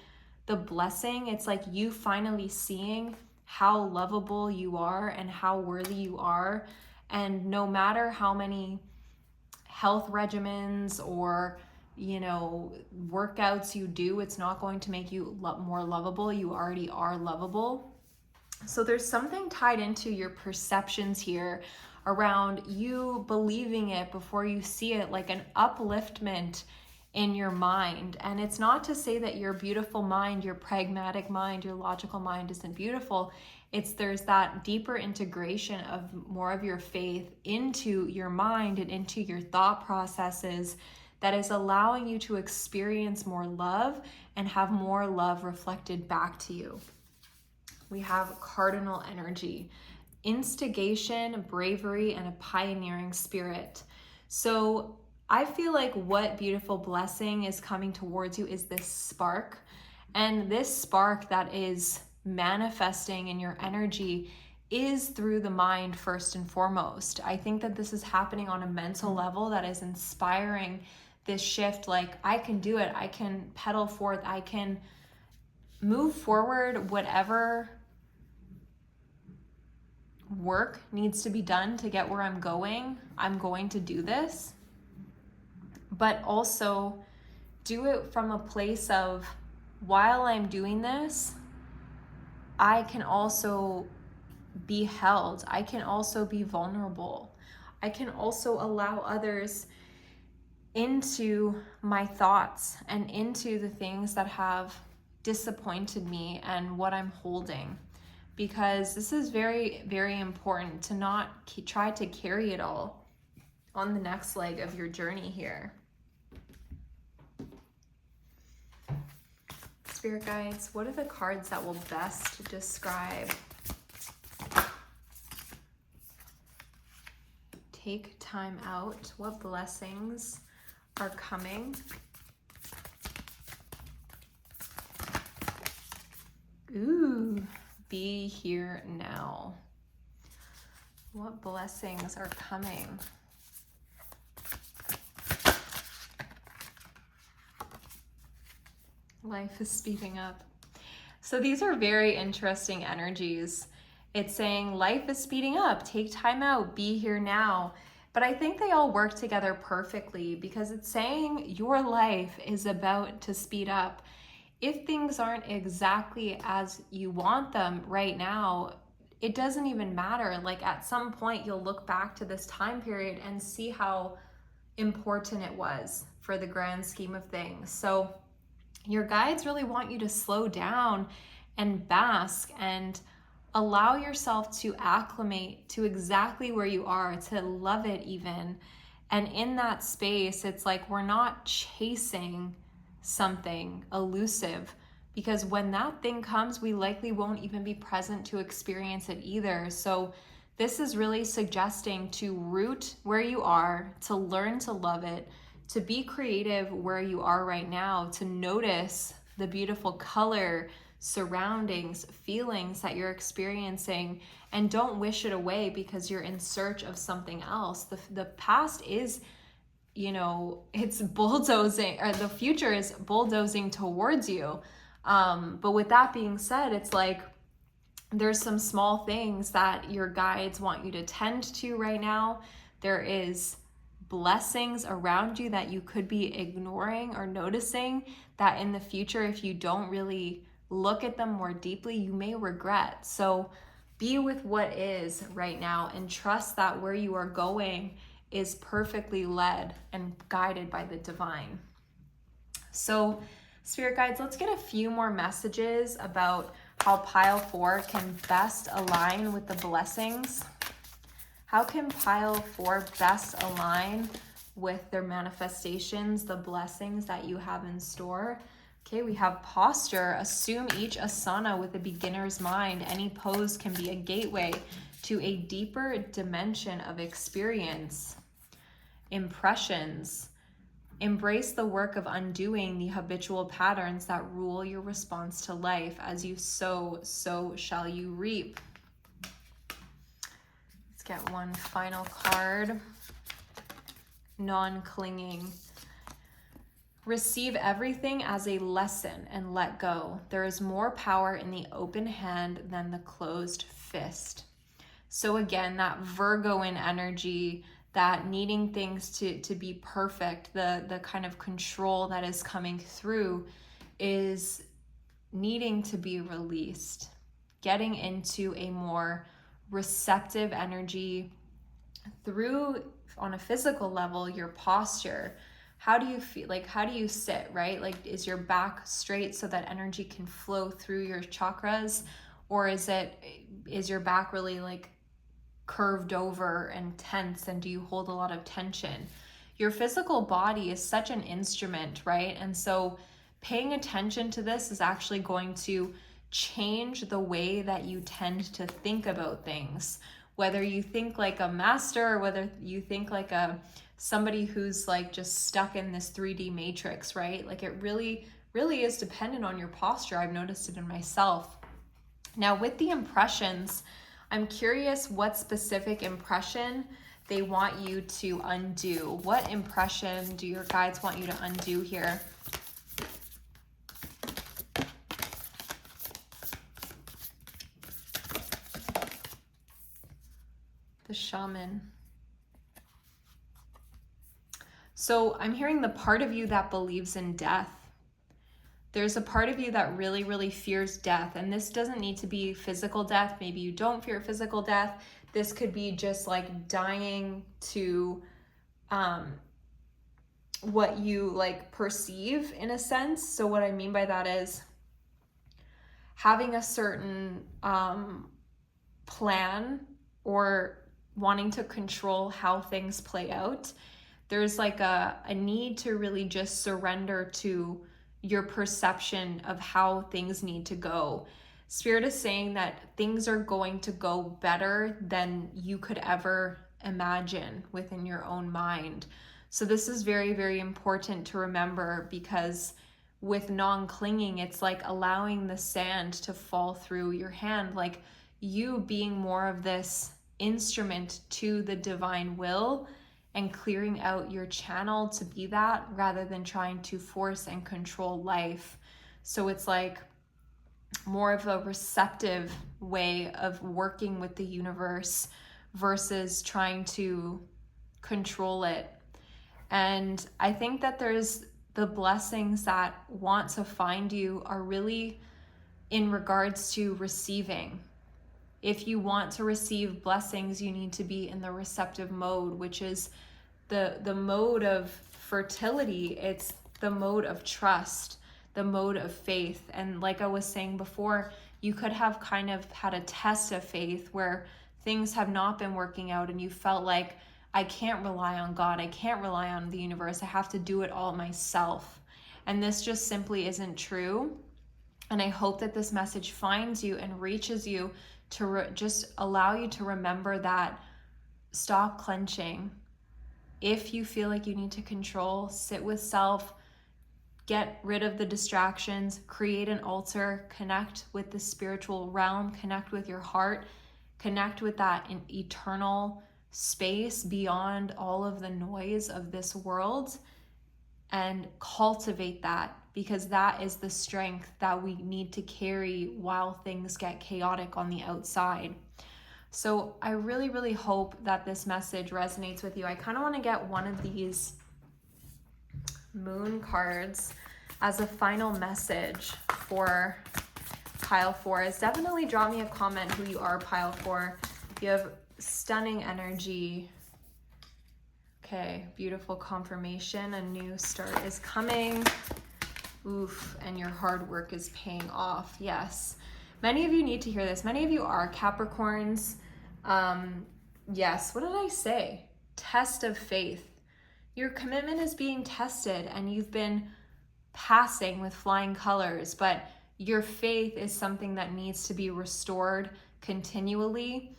blessing. It's like you finally seeing how lovable you are and how worthy you are. And no matter how many health regimens or, you know, workouts you do, it's not going to make you more lovable. You already are lovable. So there's something tied into your perceptions here around you believing it before you see it, like an upliftment in your mind. And it's not to say that your beautiful mind, your pragmatic mind, your logical mind isn't beautiful. It's there's that deeper integration of more of your faith into your mind and into your thought processes that is allowing you to experience more love and have more love reflected back to you. We have cardinal energy, instigation, bravery, and a pioneering spirit. So I feel like what beautiful blessing is coming towards you is this spark. And this spark that is manifesting in your energy is through the mind first and foremost. I think that this is happening on a mental level that is inspiring this shift. Like, I can do it. I can pedal forth. I can move forward. Whatever work needs to be done to get where I'm going to do this. But also do it from a place of, while I'm doing this, I can also be held. I can also be vulnerable. I can also allow others into my thoughts and into the things that have disappointed me and what I'm holding. Because this is very, very important to not try to carry it all. on the next leg of your journey here. Spirit guides, what are the cards that will best describe? Take time out. What blessings are coming? Ooh, be here now. What blessings are coming? Life is speeding up. So these are very interesting energies. It's saying life is speeding up, take time out, be here now. But I think they all work together perfectly because it's saying your life is about to speed up. If things aren't exactly as you want them right now, it doesn't even matter. Like at some point you'll look back to this time period and see how important it was for the grand scheme of things. So your guides really want you to slow down and bask and allow yourself to acclimate to exactly where you are, to love it even. And in that space, it's like we're not chasing something elusive, because when that thing comes, we likely won't even be present to experience it either. So this is really suggesting to root where you are, to learn to love it, to be creative where you are right now, to notice the beautiful color, surroundings, feelings that you're experiencing, and don't wish it away because you're in search of something else. The past is, it's bulldozing, or the future is bulldozing towards you. But with that being said, it's like there's some small things that your guides want you to tend to right now. There is blessings around you that you could be ignoring or noticing that in the future, if you don't really look at them more deeply, you may regret. So be with what is right now and trust that where you are going is perfectly led and guided by the divine. So spirit guides, let's get a few more messages about how pile 4 can best align with the blessings. How can pile 4 best align with their manifestations, the blessings that you have in store? Okay, we have posture. Assume each asana with a beginner's mind. Any pose can be a gateway to a deeper dimension of experience. Impressions. Embrace the work of undoing the habitual patterns that rule your response to life. As you sow, so shall you reap. Let's get one final card. Non-clinging. Receive everything as a lesson and let go. There is more power in the open hand than the closed fist. So again, that Virgoan energy, that needing things to be perfect, the kind of control that is coming through is needing to be released, getting into a more receptive energy through, on a physical level, your posture. How do you feel? Like, how do you sit, right? Like, is your back straight so that energy can flow through your chakras? Or is your back really like curved over and tense, and do you hold a lot of tension? Your physical body is such an instrument, right? And so paying attention to this is actually going to change the way that you tend to think about things. Whether you think like a master or whether you think like somebody who's like just stuck in this 3D matrix, right? Like it really, really is dependent on your posture. I've noticed it in myself. Now with the impressions, I'm curious what specific impression they want you to undo. What impression do your guides want you to undo here? The shaman. So I'm hearing the part of you that believes in death. There's a part of you that really, really fears death. And this doesn't need to be physical death. Maybe you don't fear physical death. This could be just like dying to what you like perceive in a sense. So what I mean by that is having a certain plan or wanting to control how things play out. There's like a need to really just surrender to your perception of how things need to go. Spirit is saying that things are going to go better than you could ever imagine within your own mind. So this is very, very important to remember, because with non-clinging, it's like allowing the sand to fall through your hand, like you being more of this instrument to the divine will and clearing out your channel to be that, rather than trying to force and control life. So it's like more of a receptive way of working with the universe versus trying to control it. And I think that there's the blessings that want to find you are really in regards to receiving. If you want to receive blessings, you need to be in the receptive mode, which is the mode of fertility. It's the mode of trust, the mode of faith. And like I was saying before, you could have kind of had a test of faith where things have not been working out and you felt like, I can't rely on God, I can't rely on the universe, I have to do it all myself. And this just simply isn't true. And I hope that this message finds you and reaches you to just allow you to remember that. Stop clenching. If you feel like you need to control, sit with self, get rid of the distractions, create an altar, connect with the spiritual realm, connect with your heart, connect with that eternal space beyond all of the noise of this world, and cultivate that, because that is the strength that we need to carry while things get chaotic on the outside. So I really, really hope that this message resonates with you. I kind of want to get one of these moon cards as a final message for pile 4. Is definitely drop me a comment who you are, pile 4. You have stunning energy. Okay, beautiful confirmation. A new start is coming. Oof, and your hard work is paying off. Yes. Many of you need to hear this. Many of you are Capricorns. Yes, what did I say? Test of faith. Your commitment is being tested and you've been passing with flying colors, but your faith is something that needs to be restored continually.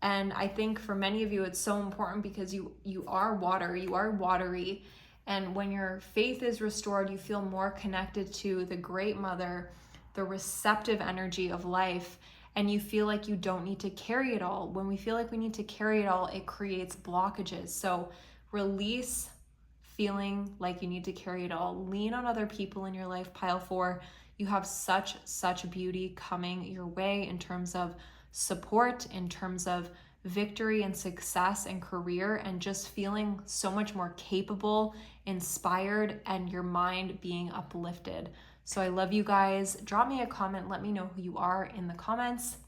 And I think for many of you, it's so important because you are water, you are watery. And when your faith is restored, you feel more connected to the Great Mother, the receptive energy of life, and you feel like you don't need to carry it all. When we feel like we need to carry it all, it creates blockages. So release feeling like you need to carry it all. Lean on other people in your life, pile 4. You have such beauty coming your way in terms of support, in terms of victory and success and career, and just feeling so much more capable, inspired, and your mind being uplifted. So I love you guys. Drop me a comment. Let me know who you are in the comments.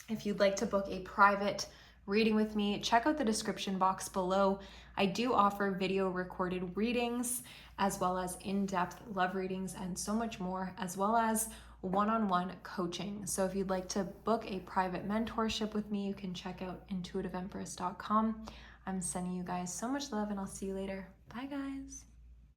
If you'd like to book a private reading with me, check out the description box below. I do offer video recorded readings, as well as in-depth love readings and so much more, as well as one-on-one coaching. So if you'd like to book a private mentorship with me, you can check out intuitiveempress.com. I'm sending you guys so much love and I'll see you later. Bye guys.